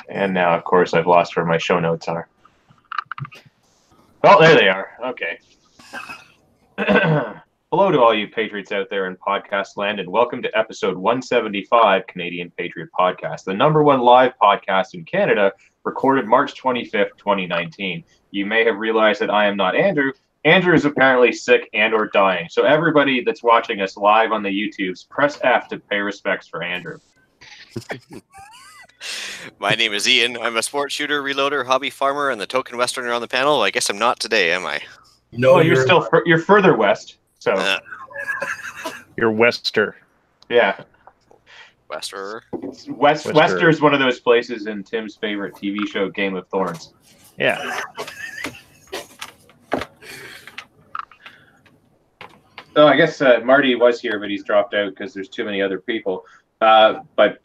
And now, of course, I've lost where my show notes are. Oh, there they are. Okay. Hello to all you Patriots out there in podcast land, and welcome to episode 175 Canadian Patriot Podcast, the number one live podcast in Canada, recorded March 25th, 2019. You may have realized that I am not Andrew. Andrew is apparently sick and or dying. So everybody that's watching us live on the YouTubes, press F to pay respects for Andrew. My name is Ian. I'm a sports shooter, reloader, hobby farmer, and the token Westerner on the panel. I guess I'm not today, am I? No, well, you're further west. So you're Wester. Yeah. Wester. Wester is one of those places in Tim's favorite TV show, Game of Thrones. Yeah. Oh, I guess Marty was here, but he's dropped out because there's too many other people. But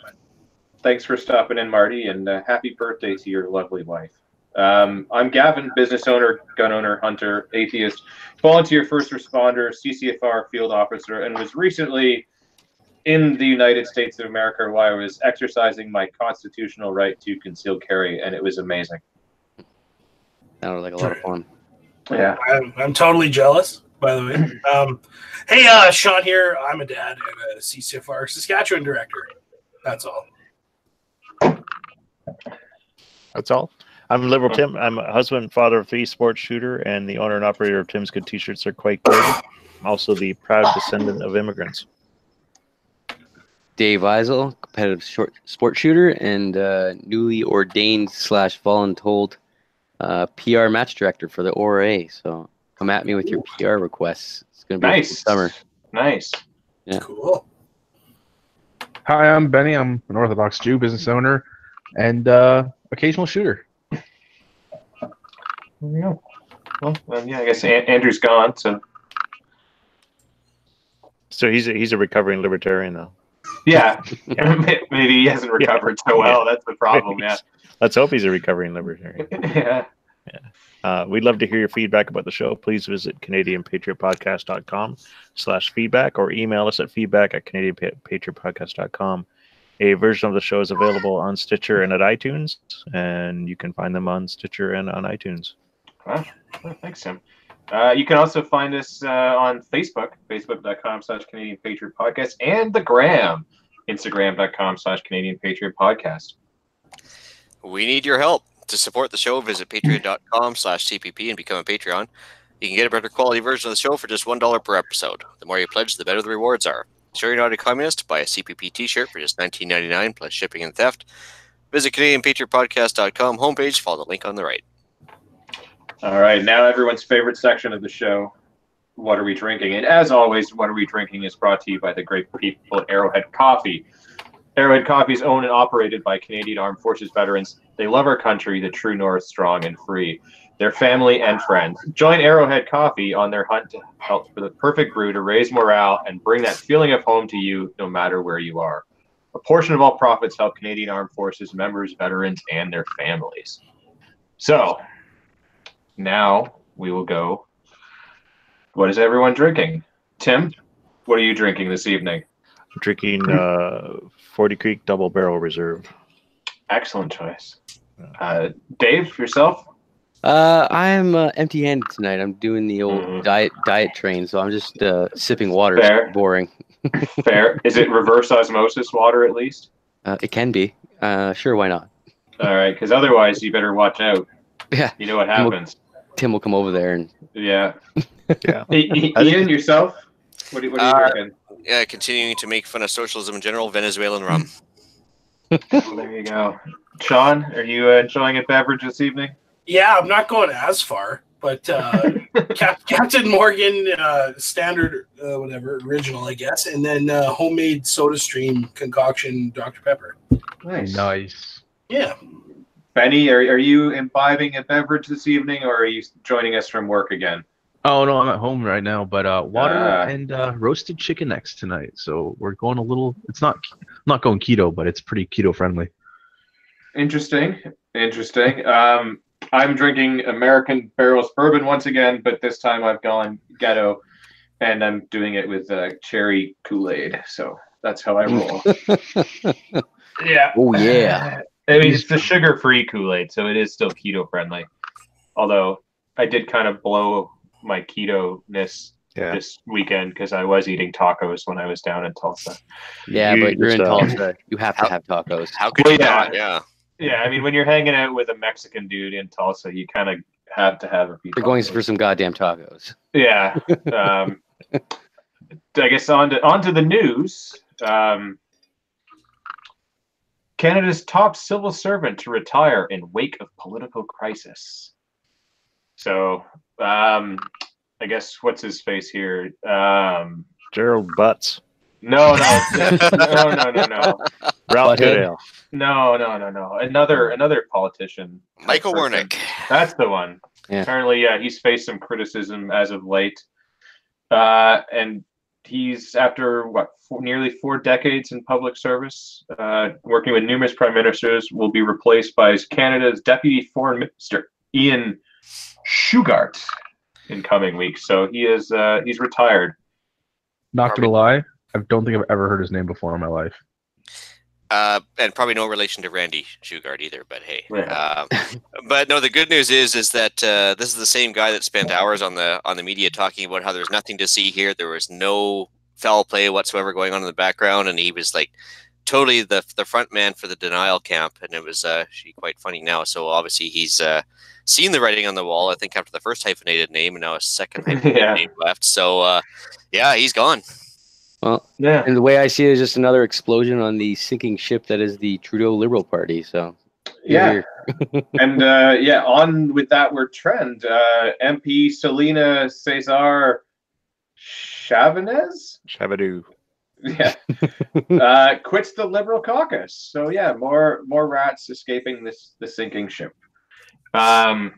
thanks for stopping in, Marty, and happy birthday to your lovely wife. I'm Gavin, business owner, gun owner, hunter, atheist, volunteer first responder, CCFR field officer, and was recently in the United States of America while I was exercising my constitutional right to concealed carry, and it was amazing. Sounded like a lot of fun. Yeah. I'm totally jealous, by the way. Hey, Sean here. I'm a dad and a CCFR Saskatchewan director. That's all. That's all? I'm Liberal Tim. I'm a husband, father of three, sports shooter, and the owner and operator of Tim's Good T-shirts. Are quite good. I'm also the proud descendant of immigrants. Dave Eisel, competitive sports shooter, and newly ordained / voluntold PR match director for the ORA. So come at me with your PR requests. It's going to be nice. A good summer. Nice. Yeah. Cool. Hi, I'm Benny. I'm an Orthodox Jew, business owner, and occasional shooter. There we go. Well, yeah, I guess Andrew's gone, so he's a recovering libertarian, though. Yeah. Maybe he hasn't recovered so well. That's the problem. Yeah. Let's hope he's a recovering libertarian. Yeah. We'd love to hear your feedback about the show. Please visit CanadianPatriotPodcast.com/feedback or email us at feedback@CanadianPatriotPodcast.com. A version of the show is available on Stitcher and at iTunes, and you can find them on Stitcher and on iTunes. Well, thanks, Tim. You can also find us on Facebook, facebook.com/Canadian Patriot Podcast, and the Gram, Instagram.com/Canadian Patriot Podcast. We need your help. To support the show, visit patriot.com/CPP and become a Patreon. You can get a better quality version of the show for just $1 per episode. The more you pledge, the better the rewards are. Sure you're not a communist? Buy a CPP t-shirt for just $19.99 plus shipping and theft. Visit CanadianPatriotPodcast.com homepage. Follow the link on the right. All right, now everyone's favorite section of the show, What Are We Drinking? And as always, What Are We Drinking is brought to you by the great people at Arrowhead Coffee. Arrowhead Coffee is owned and operated by Canadian Armed Forces veterans. They love our country, the true north, strong and free. Their family and friends. Join Arrowhead Coffee on their hunt to help for the perfect brew to raise morale and bring that feeling of home to you no matter where you are. A portion of all profits help Canadian Armed Forces members, veterans, and their families. So, now we will go. What is everyone drinking? Tim, what are you drinking this evening? I'm drinking 40 Creek Double Barrel Reserve. Excellent choice. Dave, yourself? I'm empty-handed tonight. I'm doing the old diet train, so I'm just sipping water. Fair. It's boring. Fair. Is it reverse osmosis water at least? It can be. Sure, why not? All right, because otherwise you better watch out. Yeah. You know what happens. Tim will come over there and. Yeah. Yeah. Ian, yourself? What are you drinking? Yeah, continuing to make fun of socialism in general, Venezuelan rum. There you go. Sean, are you enjoying a beverage this evening? Yeah, I'm not going as far, but Captain Morgan, standard, whatever, original, I guess, and then homemade SodaStream concoction Dr. Pepper. Nice. Yeah. Benny, are you imbibing a beverage this evening, or are you joining us from work again? Oh, no, I'm at home right now, but water and roasted chicken necks tonight. So we're going a little, it's not going keto, but it's pretty keto friendly. Interesting. I'm drinking American Barrels bourbon once again, but this time I've gone ghetto, and I'm doing it with cherry Kool-Aid. So That's how I roll. Yeah. Oh yeah. I mean, it's the sugar-free Kool-Aid, so it is still keto-friendly. Although I did kind of blow my keto-ness this weekend because I was eating tacos when I was down in Tulsa. Yeah, but you're in Tulsa. You have to have tacos. How could you not? Yeah. Yeah, I mean, when you're hanging out with a Mexican dude in Tulsa, you kind of have to have a few. You're going for some goddamn tacos. Yeah. I guess on to the news. Canada's top civil servant to retire in wake of political crisis. So, I guess what's his face here? Gerald Butts. No. Ralph Goodale. No. Another politician. Michael Wernick. That's the one. Yeah. Apparently, he's faced some criticism as of late. And he's, after nearly 4 decades in public service, working with numerous prime ministers, will be replaced by Canada's Deputy Foreign Minister, Ian Shugart, in coming weeks. So he's retired. Not gonna lie, I don't think I've ever heard his name before in my life. And probably no relation to Randy Shugart either, but hey. Yeah. But no, the good news is that this is the same guy that spent hours on the media talking about how there's nothing to see here. There was no foul play whatsoever going on in the background, and he was like totally the front man for the denial camp, and it was actually quite funny now. So obviously he's seen the writing on the wall, I think, after the first hyphenated name, and now a second hyphenated name left. So yeah, he's gone. Well, yeah. And the way I see it is just another explosion on the sinking ship that is the Trudeau Liberal Party. So yeah. And on with that word trend, MP Selena Cesar Chavadou. Yeah. Quits the Liberal caucus. So yeah, more rats escaping the sinking ship. I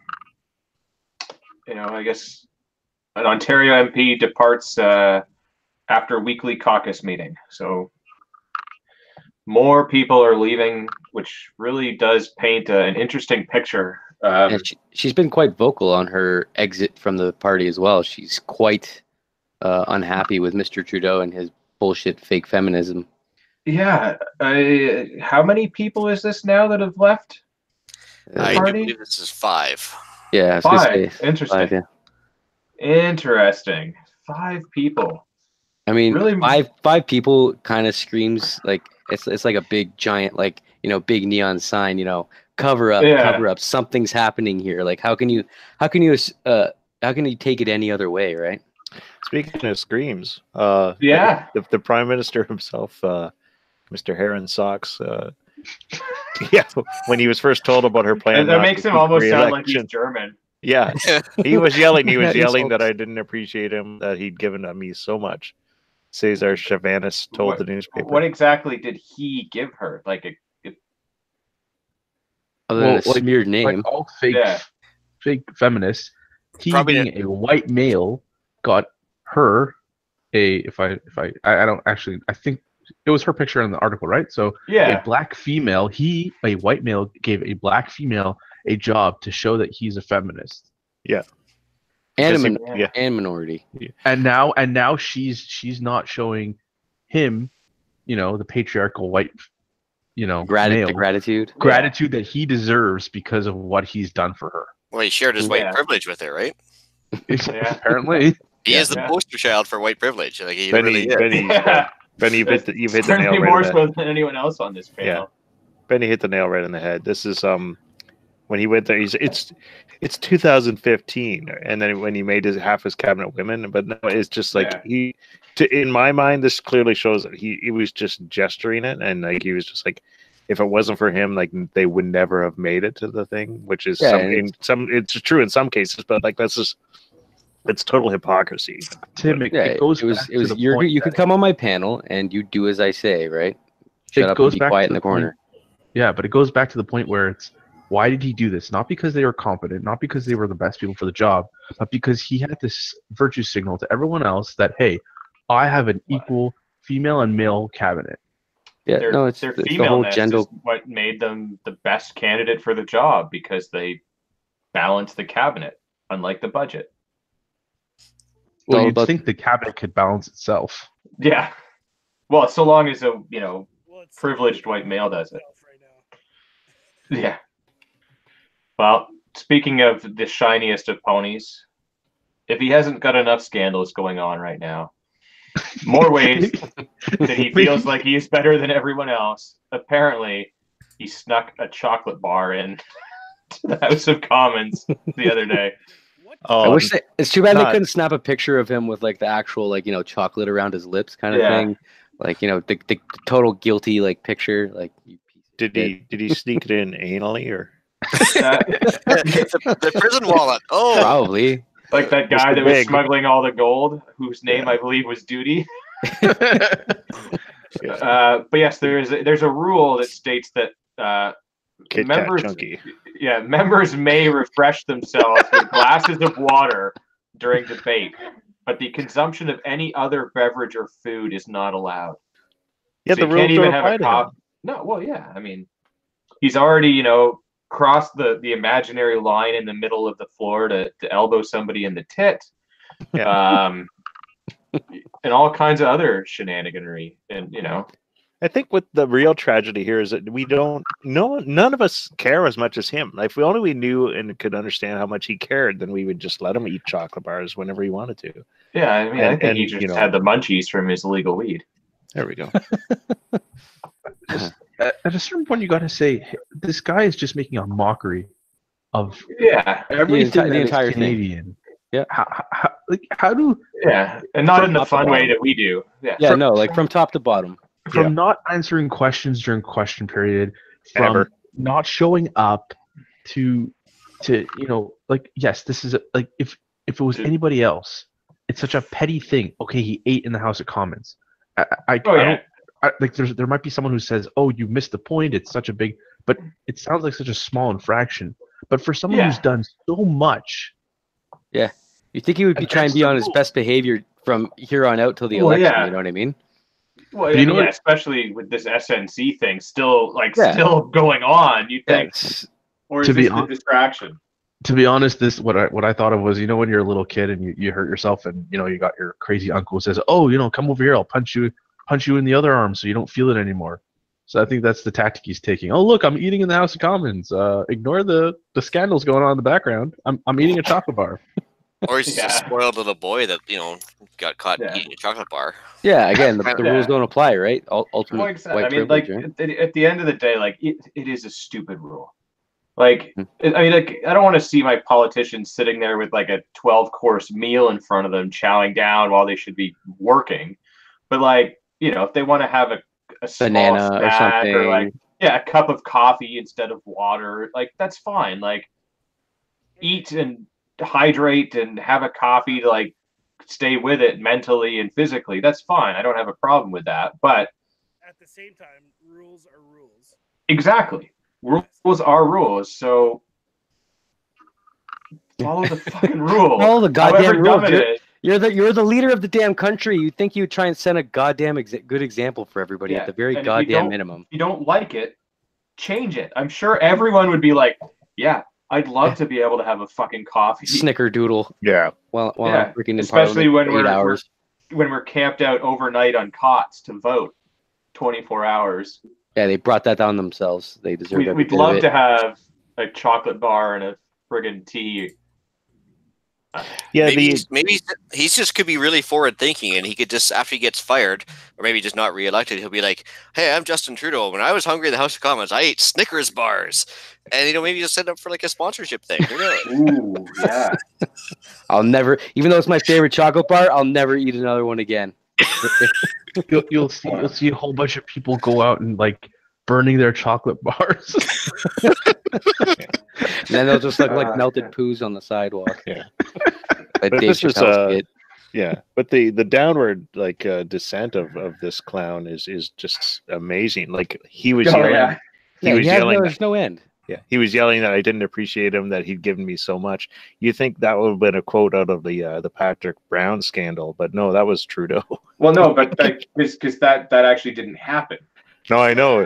guess an Ontario MP departs after a weekly caucus meeting. So more people are leaving, which really does paint an interesting picture. She's been quite vocal on her exit from the party as well. She's quite unhappy with Mr. Trudeau and his bullshit fake feminism. Yeah. How many people is this now that have left the party? I believe this is 5. Yeah, 5. Interesting. 5, yeah. Interesting. 5 people. I mean, really? five people kind of screams like it's like a big giant, like, big neon sign, cover up, something's happening here. Like, how can you take it any other way, right? Speaking of screams, the Prime Minister himself, Mr. Heron Socks, when he was first told about her plan, that makes him almost sound like he's German. Yeah, he was yelling. He was yelling that I didn't appreciate him, that he'd given me so much. Cesar Chavanis told the newspaper. What exactly did he give her? Like other than a smeared name, like all fake feminists. He, being a white male, got her I think it was her picture in the article, right? So a black female, a white male, gave a black female a job to show that he's a feminist. Yeah. And minority. And now she's not showing him, the patriarchal white, male gratitude that he deserves because of what he's done for her. Well, he shared his white privilege with her, right? Apparently. He is the poster child for white privilege. Like, he Benny, really is. Benny, you've hit the nail right more so than anyone else on this panel. Yeah. Benny hit the nail right on the head. This is when he went there, it's 2015, and then when he made half his cabinet women, but no, it's just like in my mind, this clearly shows that he was just gesturing it, and like he was just like, if it wasn't for him, like they would never have made it to the thing, which is it's true in some cases, but like it's total hypocrisy. Tim, you could come on my panel and you do as I say, right? Shut up and be quiet in the corner. Yeah, but it goes back to the point where it's, why did he do this? Not because they were competent, not because they were the best people for the job, but because he had this virtue signal to everyone else that, hey, I have an equal female and male cabinet. Yeah, it's the whole gender. Is what made them the best candidate for the job, because they balance the cabinet, unlike the budget. Well, you'd think the cabinet could balance itself. Yeah. Well, so long as a Well, it's privileged white male does it. right now. Yeah. Well, speaking of the shiniest of ponies, if he hasn't got enough scandals going on right now, more ways that he feels like he is better than everyone else. Apparently, he snuck a chocolate bar in to the House of Commons the other day. Oh, I wish it's too bad they not- couldn't snap a picture of him with like the actual chocolate around his lips kind of Yeah. thing, like the total guilty like picture. Like you piece of shit. did he sneak it in anally or? the prison wallet. Oh, Probably. Like that guy Mr. that was Big. smuggling all the gold, whose name Yeah. I believe was Duty. But yes, there's a rule that states that Kit Kat members, Chunky. members may refresh themselves with glasses of water during debate, but the consumption of any other beverage or food is not allowed. Yeah, So the you can't rules even don't have apply a to cop. him. No, well, yeah. I mean, he's already, crossed the imaginary line in the middle of the floor to elbow somebody in the tit. Yeah. And all kinds of other shenaniganry. And, I think what the real tragedy here is that none of us care as much as him. Like, if we knew and could understand how much he cared, then we would just let him eat chocolate bars whenever he wanted to. yeah, I mean, I think he and, just had the munchies from his illegal weed. There we go. At a certain point, you got to say, hey, this guy is just making a mockery of Yeah. everything the that is entire thing. Canadian. Yeah. How do Yeah. And not From in the top to fun way bottom. that we do. Yeah. Yeah, From- no, like from top to bottom. from not answering questions during question period, from Ever. not showing up to yes, this is like if it was anybody else, it's such a petty thing. Okay, he ate in the House of Commons. Oh, I yeah. don't like there might be someone who says, "Oh, you missed the point. It's such a big," but it sounds like such a small infraction. But for someone who's done so much, You think he would be trying to be on his best behavior from here on out till the Well, election? yeah. You know what I mean? Well, But you know yeah, what- especially with this SNC thing still Yeah. still going on, you Yeah, think, or is To be this the hon- distraction? to be honest, this what I thought of was, when you're a little kid and you hurt yourself and you got your crazy uncle who says, "Oh, come over here, I'll punch you in the other arm so you don't feel it anymore." So I think that's the tactic he's taking. Oh, look, I'm eating in the House of Commons. Ignore the scandals going on in the background. I'm eating a chocolate bar. or he's just a spoiled little boy that got caught Yeah. eating a chocolate bar. Yeah, again, the Yeah. rules don't apply, right? Ultimate Well, exactly. white I mean, privilege, like right? at the end of the day, like it is a stupid rule. Like, Hmm. I mean, like I don't want to see my politicians sitting there with like a 12-course meal in front of them, chowing down while they should be working. But like, if they want to have a small Banana or snack something. or like a cup of coffee instead of water, like that's fine. Like, eat and hydrate and have a coffee to like stay with it mentally and physically. That's fine. I don't have a problem with that. But At the same time, rules are rules. exactly, rules are rules. So follow the fucking rule. Follow the goddamn However dumb rules. it is. You're the leader of the damn country. You think you would try and set a goddamn good example for everybody Yeah, at the very and if you goddamn don't- minimum. If you don't like it, change it. I'm sure everyone would be like, "Yeah, I'd love to be able to have a fucking coffee." Snickerdoodle Yeah. while Yeah, I'm freaking in especially Parliament when for we're 8 hours. when we're camped out overnight on cots to vote 24 hours. Yeah, they brought that down themselves. They deserve every We'd bit of love it. to have a chocolate bar and a friggin' tea. Yeah. Maybe he's just could be really forward thinking, and he could just after he gets fired, or maybe just not reelected, he'll be like, "Hey, I'm Justin Trudeau. When I was hungry in the House of Commons, I ate Snickers bars," and maybe just set up for like a sponsorship thing. Who knows? Ooh, yeah. I'll never, even though it's my favorite chocolate bar, I'll never eat another one again. You'll see a whole bunch of people go out and like burning their chocolate bars. And then they'll just look like melted poos on the sidewalk. Yeah. Like But Dave this is, Chappelle skit. Yeah, but the downward descent of this clown is just amazing. Like he was yelling. yeah. He was yelling. There's no end. Yeah, he was yelling that I didn't appreciate him, that he'd given me so much. You think that would have been a quote out of the Patrick Brown scandal, but no, that was Trudeau. Well, no, but because that actually didn't happen. No, I know.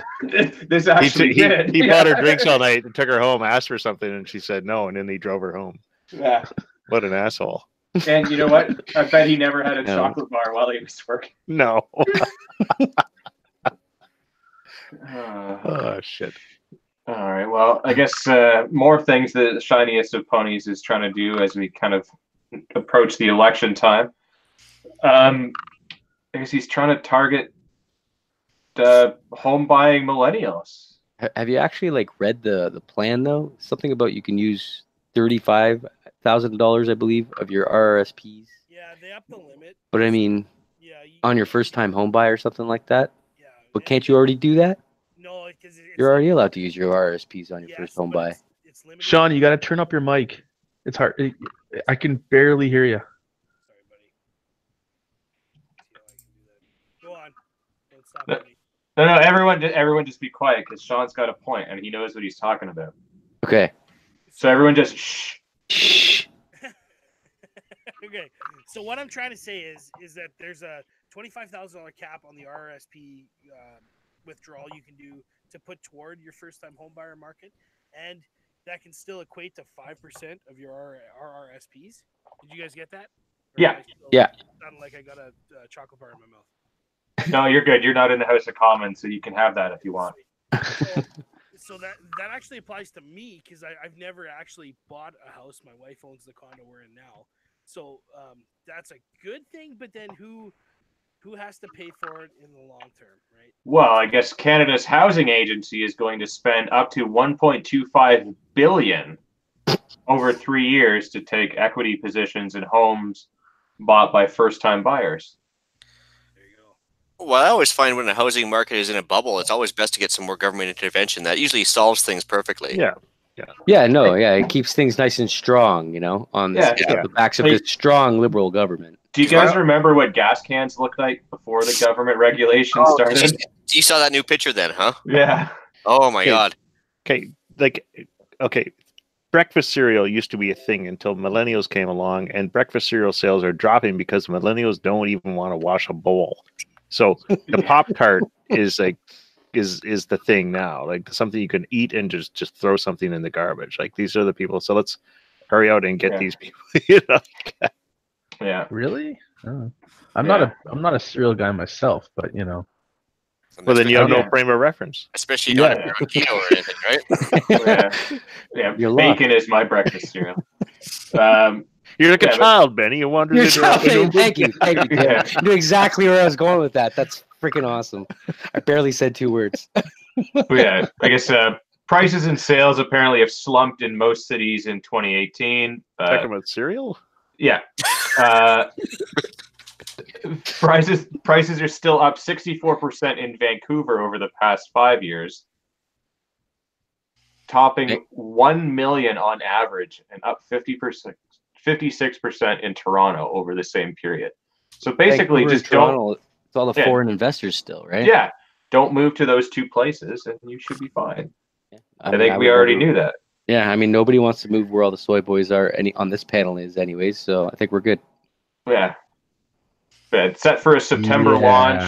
This actually did. He bought her drinks all night and took her home, asked for something, and she said no, and then he drove her home. Yeah. What an asshole. And you know what? I bet he never had a No. chocolate bar while he was working. No. Uh, Oh shit. all right. Well, I guess more things that the shiniest of ponies is trying to do as we kind of approach the election time. I guess he's trying to target home buying millennials. Have you actually like read the plan though? Something about you can use $35,000, I believe, of your RRSPs. Yeah, they up the limit. But I mean, Yeah, on your first time home buy or something like that. yeah. But can't you already do that? No, because You're already allowed to use your RRSPs on your first home buy. It's limited. Sean, you got to turn up your mic. It's hard. I can barely hear you. Sorry, buddy. See how I can do that. Go on. Don't stop, No. buddy. No, everyone just be quiet because Sean's got a point and he knows what he's talking about. Okay. So everyone just shh. Shh. Okay. So what I'm trying to say is that there's a $25,000 cap on the RRSP withdrawal you can do to put toward your first-time homebuyer market, and that can still equate to 5% of your RRSPs. Did you guys get that? Yeah. Yeah. Sounded like I got a chocolate bar in my mouth. No, you're good. You're not in the House of Commons, so you can have that if you want. So that actually applies to me because I've never actually bought a house. My wife owns the condo we're in now, so that's a good thing. But then who has to pay for it in the long term, right? Well, I guess Canada's housing agency is going to spend up to $1.25 billion over 3 years to take equity positions in homes bought by first-time buyers. There you go. Well, I always find when the housing market is in a bubble, it's always best to get some more government intervention. That usually solves things perfectly. Yeah. Yeah, no, yeah, it keeps things nice and strong, on this, the backs of this strong liberal government. Do you guys remember what gas cans looked like before the government regulations started? You saw that new picture then, huh? Yeah. Oh my God. Okay, breakfast cereal used to be a thing until millennials came along, and breakfast cereal sales are dropping because millennials don't even want to wash a bowl. So the Pop-Tart is the thing now, like something you can eat and just throw something in the garbage. Like these are the people. So let's hurry out and get these people. Yeah. Really? I'm not a cereal guy myself, but Well, then you have no frame of reference. Especially not if you're on keto or anything, right? Yeah. You're Bacon is my breakfast cereal. You're like a child, Benny. You wandered into Thank you. Yeah. You knew exactly where I was going with that. That's freaking awesome. I barely said 2 words. Yeah, I guess prices and sales apparently have slumped in most cities in 2018. Talking about cereal? Yeah. Prices are still up 64% in Vancouver over the past 5 years, topping 1 million on average, and up 56% in Toronto over the same period. So basically, Vancouver, just Toronto, don't. it's all the foreign investors still, right? Yeah, don't move to those 2 places, and you should be fine. Yeah. I think we already knew that. Yeah, I mean, nobody wants to move where all the soy boys are on this panel is anyways, so I think we're good. Yeah. It's set for a September launch.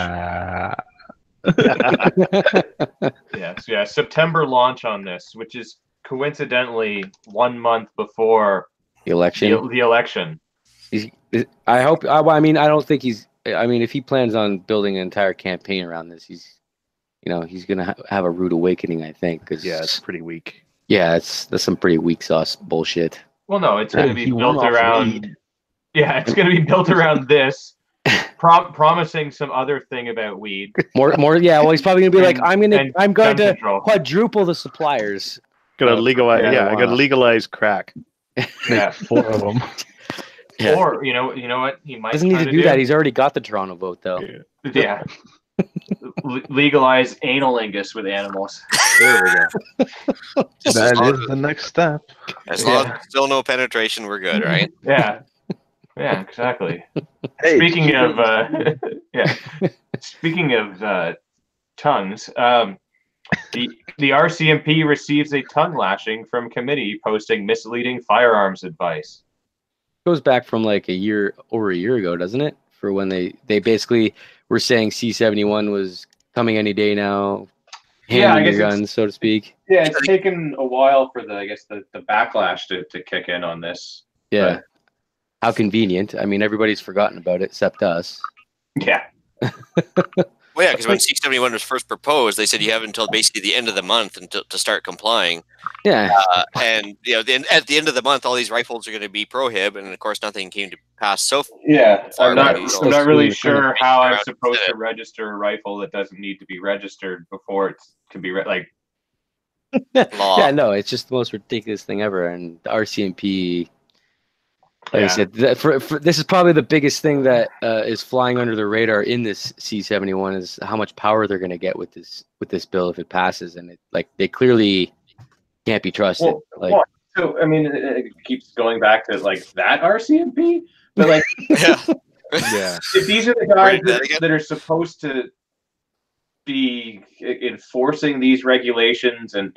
Yeah, September launch on this, which is coincidentally 1 month before the election. The election. I hope. I mean, I don't think he's. I mean, if he plans on building an entire campaign around this, he's gonna have a rude awakening. I think. Cause, it's pretty weak. Yeah, that's some pretty weak sauce bullshit. Well, no, it's going to be built around. Yeah, it's going to be built around this. Promising some other thing about weed. More. Yeah. Well, he's probably gonna be like, I'm going to quadruple the suppliers. Gonna legalize. Yeah, I gotta legalize crack. Yeah, 4 of them. Yeah. Or you know what he might doesn't need to do that. He's already got the Toronto vote though. Yeah. Legalize analingus with animals. There we go. That is the next step. As long as still no penetration, we're good, right? Yeah. Yeah, exactly. Hey, Speaking of tongues, the RCMP receives a tongue lashing from committee posting misleading firearms advice. Goes back from like over a year ago, doesn't it? For when they basically were saying C-71 was coming any day now, handing your guns, so to speak. Yeah, it's taken a while for the backlash to kick in on this. Yeah. How convenient. I mean, everybody's forgotten about it except us. Yeah. Well, yeah, because when C-71 was first proposed, they said you have until basically the end of the month to start complying. Yeah. And then at the end of the month, all these rifles are going to be prohib, and of course, nothing came to pass so far. Yeah, I'm not Still really screwing the sure how I'm around supposed instead. to register a rifle that doesn't need to be registered before it can be like. Law. Yeah, no, it's just the most ridiculous thing ever. And the RCMP, like I said, for this is probably the biggest thing that is flying under the radar in this C-71 is how much power they're going to get with this bill if it passes, and they clearly can't be trusted. So I mean, it keeps going back to like that RCMP, but like, Yeah. Yeah. if these are the guys Read that again? that are supposed to be enforcing these regulations and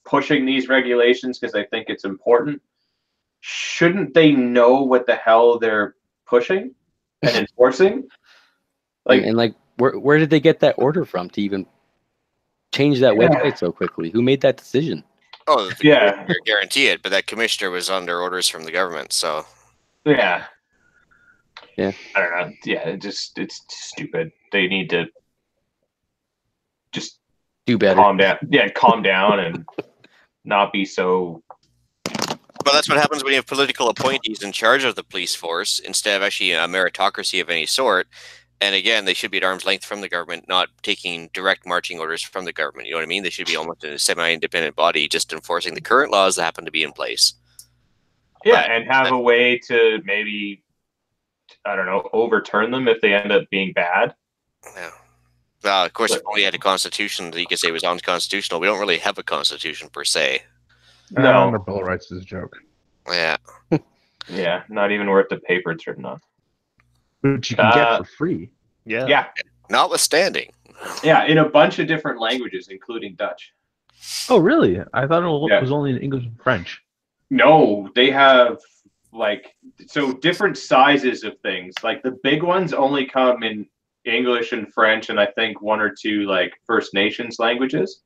pushing these regulations because they think it's important, shouldn't they know what the hell they're pushing and enforcing? Like, where did they get that order from to even change that website so quickly? Who made that decision? Oh, Yeah. I guarantee it. But that commissioner was under orders from the government, so Yeah. Yeah. I don't know. Yeah, it's stupid. They need to just Do better. calm down. Yeah, calm down and not be so. But that's what happens when you have political appointees in charge of the police force instead of actually a meritocracy of any sort. And again, they should be at arm's length from the government, not taking direct marching orders from the government. You know what I mean? They should be almost a semi-independent body, just enforcing the current laws that happen to be in place. Yeah, and have a way to maybe, I don't know, overturn them if they end up being bad. Yeah. Well, of course, if we had a constitution that you could say was unconstitutional, we don't really have a constitution per se. No. The Bill of Rights is a joke. Yeah. Yeah, not even worth the paper it's written on. Which you can get for free. Yeah. Yeah. Notwithstanding. Yeah, in a bunch of different languages, including Dutch. Oh, really? I thought it was only in English and French. No, they have different sizes of things. Like the big ones only come in English and French, and I think one or two like First Nations languages.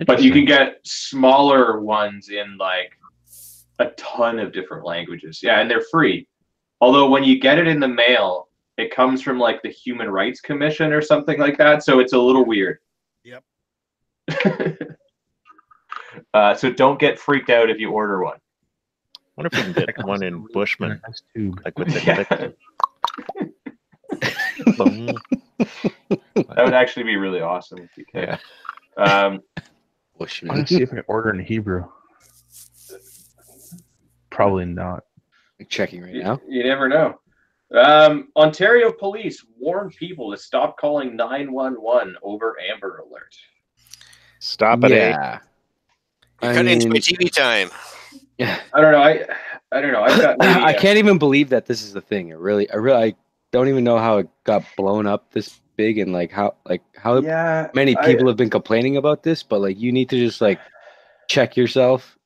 But you can get smaller ones in like a ton of different languages. Yeah, and they're free. Although when you get it in the mail, it comes from like the Human Rights Commission or something like that, so it's a little weird. Yep. So don't get freaked out if you order one. I wonder if we can get one in Bushman, Nice tube. like with the That would actually be really awesome if you could. Yeah. Bushman. Let's see if I order in Hebrew. Probably not. I'm checking right now. You never know. Ontario police warn people to stop calling 911 over Amber Alert. Stop it. Yeah. You're cutting into my TV time. Yeah. I don't know. I don't know. I've got maybe, I can't even believe that this is the thing. I don't even know how it got blown up this big and how many people have been complaining about this, but like you need to just like check yourself.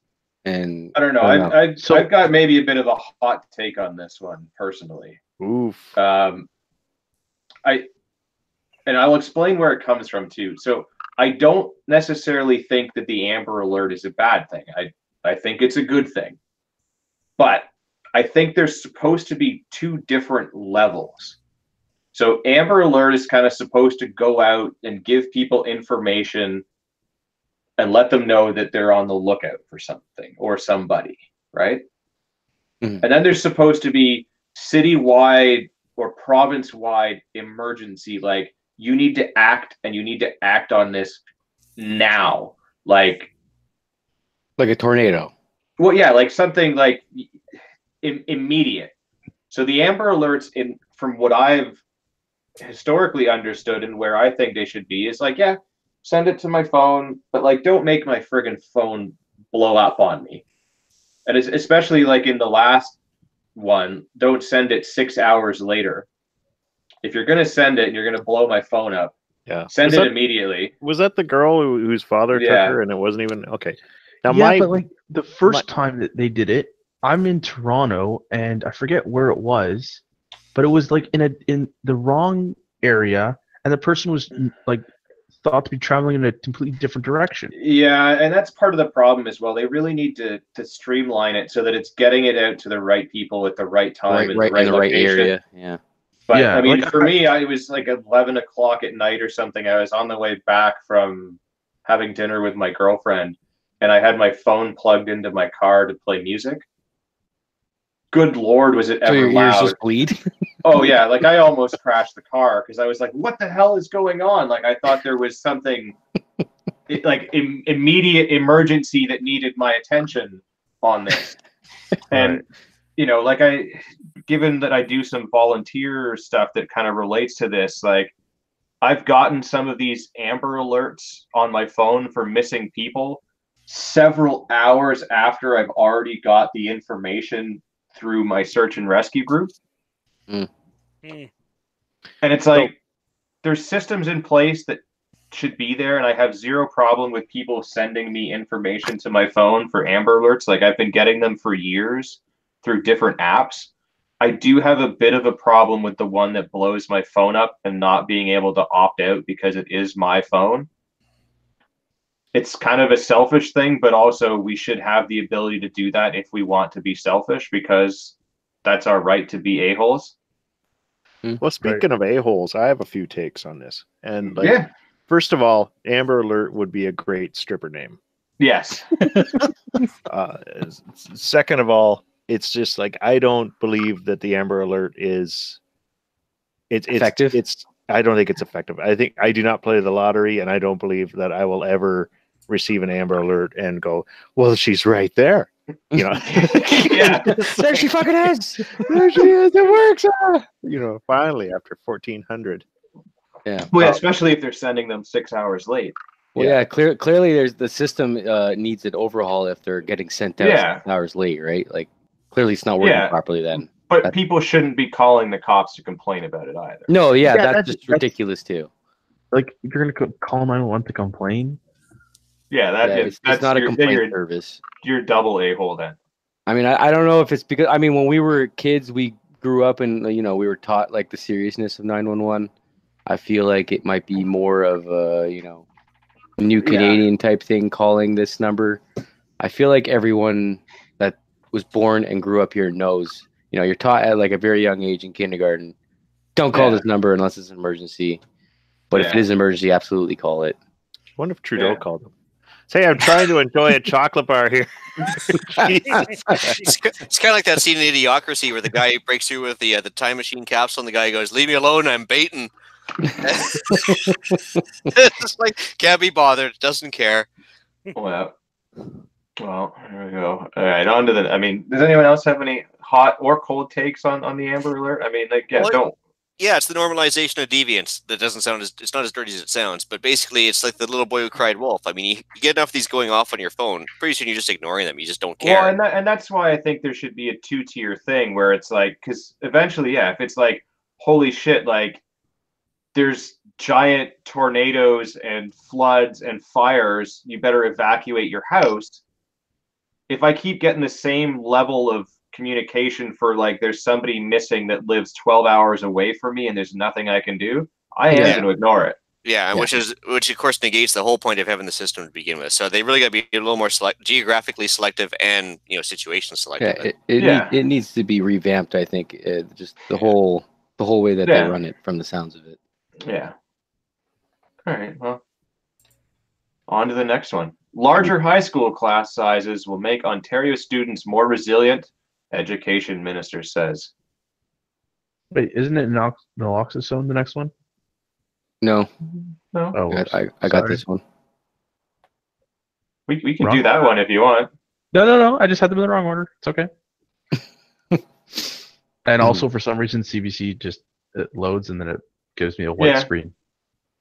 And I don't know. I've got maybe a bit of a hot take on this one personally. Oof. I'll explain where it comes from too. So I don't necessarily think that the Amber Alert is a bad thing. I think it's a good thing. But I think there's supposed to be two different levels. So Amber Alert is kind of supposed to go out and give people information and let them know that they're on the lookout for something or somebody, right? Mm-hmm. And then there's supposed to be citywide or province-wide emergency, like you need to act and you need to act on this now. Like a tornado. Well, yeah, like something like immediate. So the Amber Alerts, from what I've historically understood and where I think they should be, is like, yeah, send it to my phone, but like don't make my friggin' phone blow up on me. And it's especially like in the last one, don't send it 6 hours later. If you're gonna send it and you're gonna blow my phone up, send it immediately. Was that the girl whose father took her and it wasn't even okay? Now but like the first time that they did it, I'm in Toronto and I forget where it was, but it was like in the wrong area, and the person was like thought to be traveling in a completely different direction. Yeah, and that's part of the problem as well. They really need to streamline it so that it's getting it out to the right people at the right time and right the right in the right location. area. Yeah. But Yeah, I mean, like, for me, I was like 11 o'clock at night or something. I was on the way back from having dinner with my girlfriend, and I had my phone plugged into my car to play music. Good Lord, was it So ever your ears loud? just bleed. Oh yeah, like I almost crashed the car because I was like, "What the hell is going on?" Like I thought there was something, like immediate emergency that needed my attention on this. And you know, like given that I do some volunteer stuff that kind of relates to this, like I've gotten some of these Amber Alerts on my phone for missing people several hours after I've already got the information through my search and rescue group. Mm. And it's like there's systems in place that should be there, and I have zero problem with people sending me information to my phone for Amber Alerts. Like I've been getting them for years through different apps. I do have a bit of a problem with the one that blows my phone up and not being able to opt out because it is my phone. It's kind of a selfish thing, but also we should have the ability to do that if we want to be selfish, because that's our right to be a-holes. Well, speaking of a-holes, I have a few takes on this. And like, Yeah. First of all, Amber Alert would be a great stripper name. Yes. Second of all, it's just like I don't believe that the Amber Alert is Effective? I don't think it's effective. I do not play the lottery, and I don't believe that I will ever receive an Amber Alert and go, well, she's right there. You know, Yeah. There she fucking is. There she is. It works. You know, finally after 1400. Yeah. Well, yeah, especially if they're sending them 6 hours late. Well, yeah. Clearly, there's the system needs an overhaul if they're getting sent out 6 hours late, right? Like, clearly, it's not working properly then. But people shouldn't be calling the cops to complain about it either. No, that's just ridiculous too. Like, if you're gonna call 911 to complain. Yeah, it's not a complaint service. You're double a-hole then. I mean, I don't know if it's because when we were kids, we grew up and we were taught like the seriousness of 911. I feel like it might be more of a new Canadian type thing calling this number. I feel like everyone that was born and grew up here knows. You're taught at like a very young age in kindergarten. Don't call this number unless it's an emergency. But if it is an emergency, absolutely call it. I wonder if Trudeau called them. Say, I'm trying to enjoy a chocolate bar here. It's kind of like that scene in Idiocracy where the guy breaks through with the time machine capsule, and the guy goes, "Leave me alone, I'm baiting." It's like, can't be bothered, doesn't care. Well, here we go. All right, on to the. I mean, does anyone else have any hot or cold takes on the Amber Alert? I mean, like, don't. Yeah, it's the normalization of deviance. That doesn't sound it's not as dirty as it sounds, but basically it's like the little boy who cried wolf. I mean, you get enough of these going off on your phone, pretty soon you're just ignoring them. You just don't care. Well, and that's why I think there should be a 2-tier thing where it's like, because eventually, if it's like, holy shit, like there's giant tornadoes and floods and fires, you better evacuate your house. If I keep getting the same level of communication for like there's somebody missing that lives 12 hours away from me and there's nothing I can do, I am going to ignore it. Yeah, which of course negates the whole point of having the system to begin with. So they really got to be a little more geographically selective and situation selective. It needs to be revamped. I think just the whole way that they run it, from the sounds of it. Yeah. All right. Well, on to the next one. Larger high school class sizes will make Ontario students more resilient, Education Minister says. Wait, isn't it naloxone, the next one? No. No. Oh, I got this one. We can do that one if you want. No. I just had them in the wrong order. It's okay. And also, for some reason, CBC just it loads and then it gives me a white screen.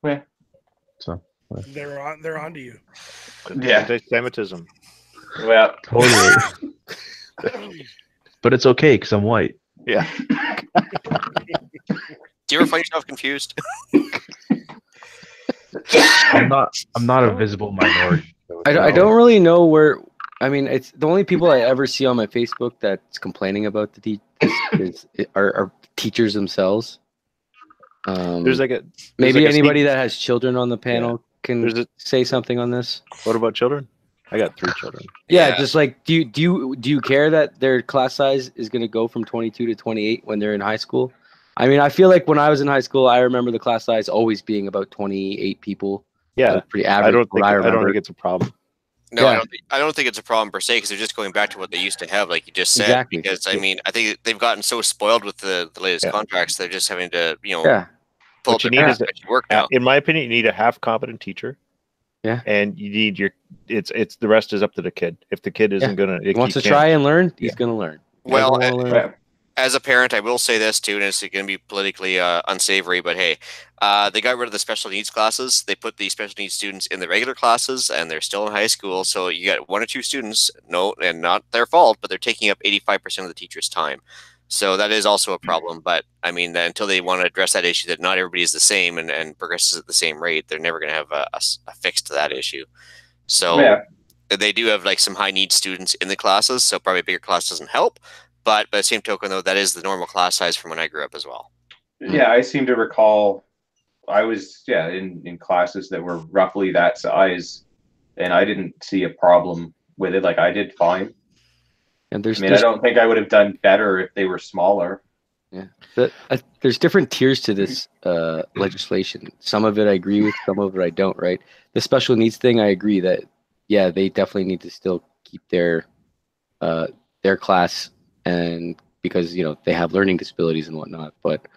Yeah. So they're on to you. Yeah. Anti-Semitism. Well, totally. But it's okay because I'm white. Yeah. Do you ever find yourself confused? I'm not a visible minority. So I don't really know where. I mean, it's the only people I ever see on my Facebook that's complaining about the are teachers themselves. There's like maybe anybody that has children on the panel can say something on this? What about children? I got 3 children. Yeah, just like do you care that their class size is going to go from 22 to 28 when they're in high school? I mean, I feel like when I was in high school, I remember the class size always being about 28 people. Yeah, pretty average. I don't think it's a problem. No, yeah. I don't think it's a problem per se because they're just going back to what they used to have, like you just said. Exactly. Because I mean, I think they've gotten so spoiled with the latest contracts, they're just having to, pull what you need is work now. In my opinion, you need a half competent teacher. Yeah, and you need it's the rest is up to the kid. If the kid isn't gonna, he wants to try and learn, he's gonna learn. Well, as a parent, I will say this too, and it's going to be politically unsavory, but hey, they got rid of the special needs classes. They put the special needs students in the regular classes, and they're still in high school. So you got 1 or 2 students, and not their fault, but they're taking up 85% of the teacher's time. So that is also a problem. But I mean, until they want to address that issue that not everybody is the same and progresses at the same rate, they're never going to have a fix to that issue. So they do have like some high need students in the classes, so probably a bigger class doesn't help. But by the same token, though, that is the normal class size from when I grew up as well. Yeah, I seem to recall I was in classes that were roughly that size, and I didn't see a problem with it. Like I did fine. And I don't think I would have done better if they were smaller. Yeah, there's different tiers to this legislation. Some of it I agree with, some of it I don't. Right, the special needs thing, I agree that they definitely need to still keep their class. And because they have learning disabilities and whatnot, but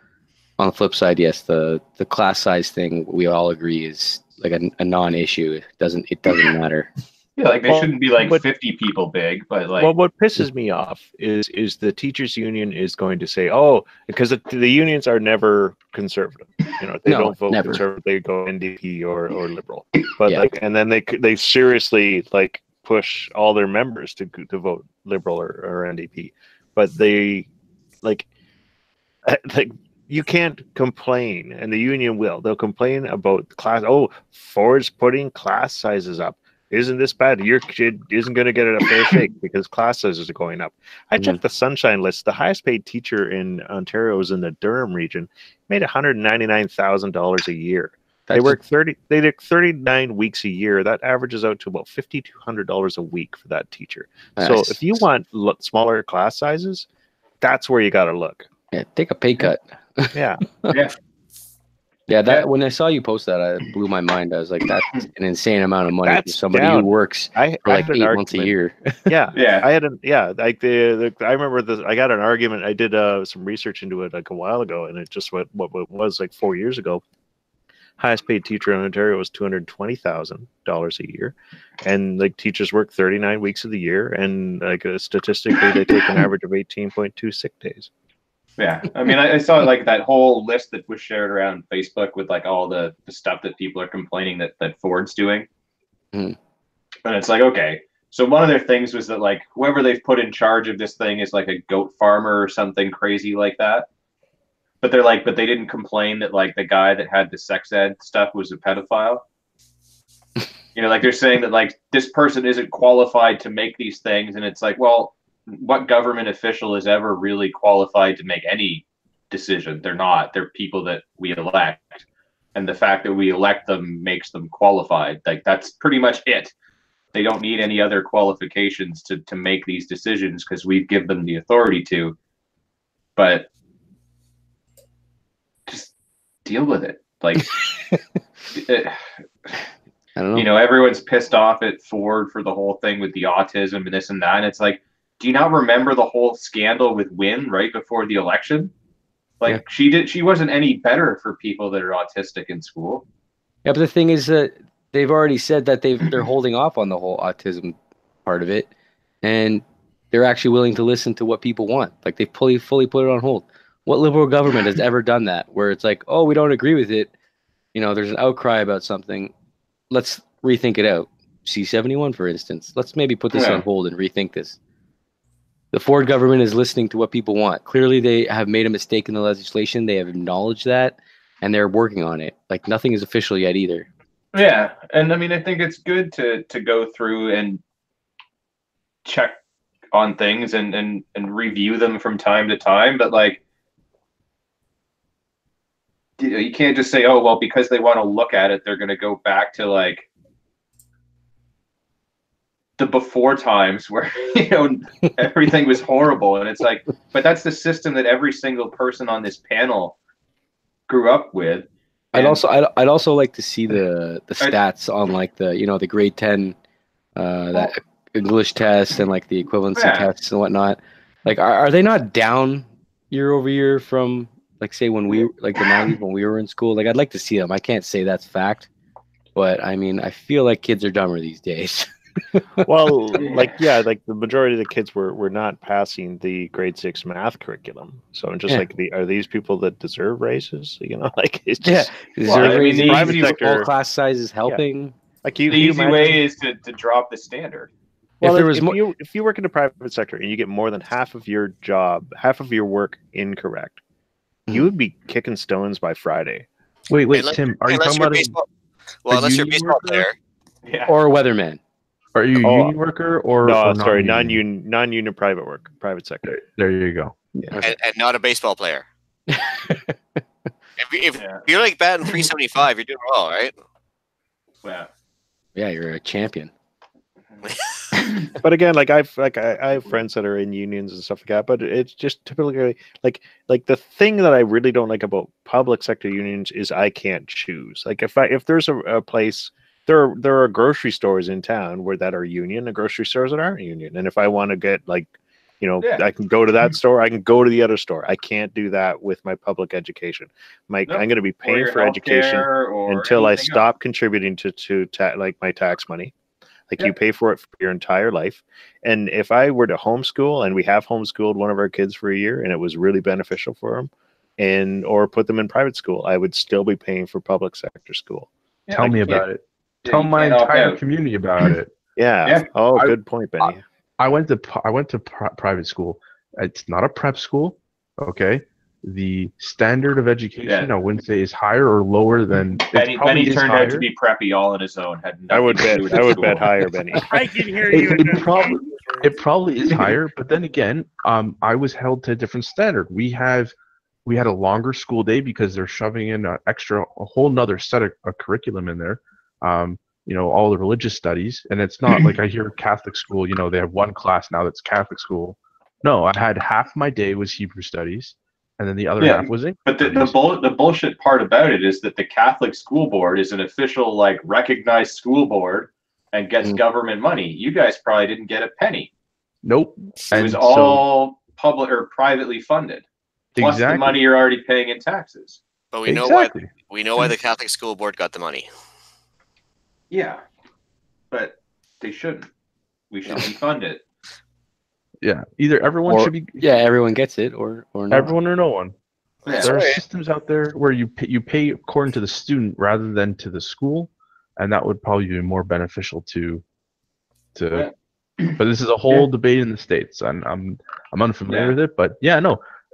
on the flip side, yes, the class size thing we all agree is like a non-issue. It doesn't matter. Yeah, like they shouldn't be like 50 people big, but like. Well, what pisses me off is the teachers union is going to say, because the unions are never conservative. They don't vote conservative. They go NDP or liberal. But and then they seriously like push all their members to vote liberal or NDP. But they like you can't complain, and the union will. They'll complain about class. Ford's putting class sizes up. Isn't this bad? Your kid isn't going to get a fair shake because class sizes are going up. I checked the Sunshine List. The highest paid teacher in Ontario is in the Durham region. Made $199,000 a year. They work 39 weeks a year. That averages out to about $5,200 a week for that teacher. So if you want smaller class sizes, that's where you got to look. Yeah, take a pay cut. Yeah. When I saw you post that, it blew my mind. I was like, that's an insane amount of money for somebody who works for like 8 months a year. I remember this. I got an argument. I did some research into it like a while ago, and it just what was like 4 years ago. Highest paid teacher in Ontario was $220,000 a year, and like teachers work 39 weeks of the year, and like statistically they take an average of 18.2 sick days. Yeah, I mean, I saw like that whole list that was shared around Facebook with like all the stuff that people are complaining that Ford's doing, and it's like, okay, so one of their things was that like whoever they've put in charge of this thing is like a goat farmer or something crazy like that. But they're like, but they didn't complain that like the guy that had the sex ed stuff was a pedophile. Like they're saying that like this person isn't qualified to make these things, and it's like, well, what government official is ever really qualified to make any decision? They're not. They're people that we elect, and the fact that we elect them makes them qualified. Like that's pretty much it. They don't need any other qualifications to make these decisions because we give them the authority to. But deal with it. Like, I don't know. Everyone's pissed off at Ford for the whole thing with the autism and this and that. And it's like, do you not remember the whole scandal with Wynn right before the election? Like, she wasn't any better for people that are autistic in school. Yeah, but the thing is that they've already said that they're holding off on the whole autism part of it, and they're actually willing to listen to what people want. Like they fully put it on hold. What liberal government has ever done that? Where it's like, we don't agree with it. There's an outcry about something. Let's rethink it out. C-71, for instance. Let's maybe put this on hold and rethink this. The Ford government is listening to what people want. Clearly, they have made a mistake in the legislation. They have acknowledged that, and they're working on it. Like nothing is official yet either. Yeah, and I mean, I think it's good to go through and check on things and review them from time to time. But like, you can't just say, oh, well, because they want to look at it, they're going to go back to like the before times where everything was horrible. And it's like, but that's the system that every single person on this panel grew up with. I'd also like to see the stats on like the grade 10 that English test and like the equivalency tests and whatnot. Like, are they not down year over year from like say when we like the 90s when we were in school? Like, I'd like to see them. I can't say that's fact, but I mean, I feel like kids are dumber these days. Well, like the majority of the kids were not passing the grade 6 math curriculum. So I'm just like, are these people that deserve raises? Like it's just the private sector class size is helping. Yeah. Like the easy way is to drop the standard. Well, if you work in the private sector and you get more than half of your work incorrect, you would be kicking stones by Friday. Wait, Tim, are you talking about baseball? Well, unless you're a baseball player, or a weatherman. Are you a union worker or sorry, non-union private sector. There you go. Yeah. And not a baseball player. if you're like batting 375, you're doing well, right? Yeah, you're a champion. But again, I have friends that are in unions and stuff like that. But it's just typically like the thing that I really don't like about public sector unions is I can't choose. Like if there's a place. There are grocery stores in town that are union and grocery stores that aren't union. And if I want to get I can go to that store. I can go to the other store. I can't do that with my public education. I'm going to be paying for education until I stop contributing to my tax money. You pay for it for your entire life. And if I were to homeschool, and we have homeschooled one of our kids for a year, and it was really beneficial for them, or put them in private school, I would still be paying for public sector school. Tell me about it. Tell my entire community about it. Yeah. Oh, good point, Benny. I went to private school. It's not a prep school. Okay. The standard of education, I wouldn't say is higher or lower than. Benny turned out to be preppy all on his own. I would bet higher, Benny. I can hear you. It probably is higher, but then again, I was held to a different standard. We had a longer school day because they're shoving in a whole nother set of curriculum in there. All the religious studies, and it's not like I hear Catholic school, they have one class now that's Catholic school. No, I had half my day was Hebrew studies, and then the other half was English. But the bullshit part about it is that the Catholic school board is an official, recognized school board and gets government money. You guys probably didn't get a penny. Nope. It was all public or privately funded. Plus the money you're already paying in taxes. But we know why the Catholic school board got the money. Yeah, but they shouldn't. We should defund it. Yeah, either everyone should be. Yeah, everyone gets it, or no. Everyone or no one. Yeah. There are systems out there where you pay according to the student rather than to the school, and that would probably be more beneficial to. But this is a whole debate in the States, and I'm unfamiliar with it. But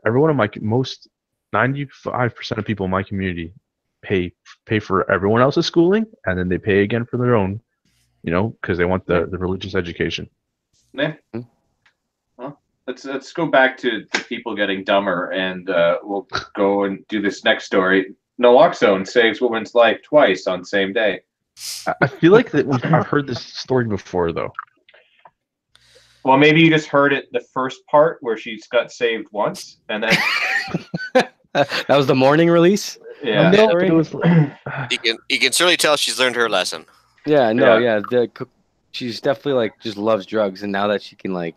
every one of most 95% of people in my community pay for everyone else's schooling, and then they pay again for their own, because they want the religious education. Yeah. Well, let's go back to the people getting dumber, and we'll go and do this next story. Naloxone saves woman's life twice on same day. I feel like I've heard this story before, though. Well, maybe you just heard it the first part where she's got saved once, and then that was the morning release. Yeah, you can certainly tell she's learned her lesson. She's definitely just loves drugs, and now that she can I'm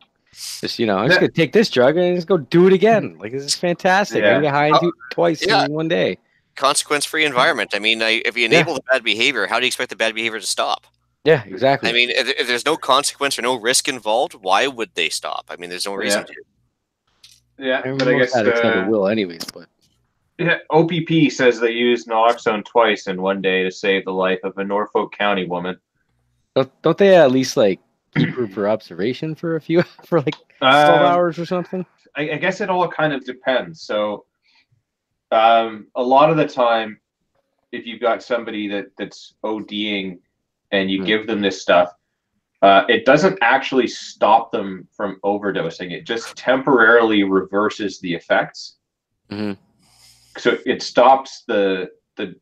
just gonna take this drug and just go do it again. This is fantastic. I can get high and do it twice in one day. Consequence-free environment. I mean, if you enable the bad behavior, how do you expect the bad behavior to stop? Yeah, exactly. I mean, if there's no consequence or no risk involved, why would they stop? I mean, there's no reason to. Yeah, but I guess it never will, anyways. But. Yeah, OPP says they used naloxone twice in one day to save the life of a Norfolk County woman. Don't they at least keep her for observation for 12 hours or something? I guess it all kind of depends. So, a lot of the time, if you've got somebody that's ODing and you give them this stuff, it doesn't actually stop them from overdosing. It just temporarily reverses the effects. Mm-hmm. so it stops the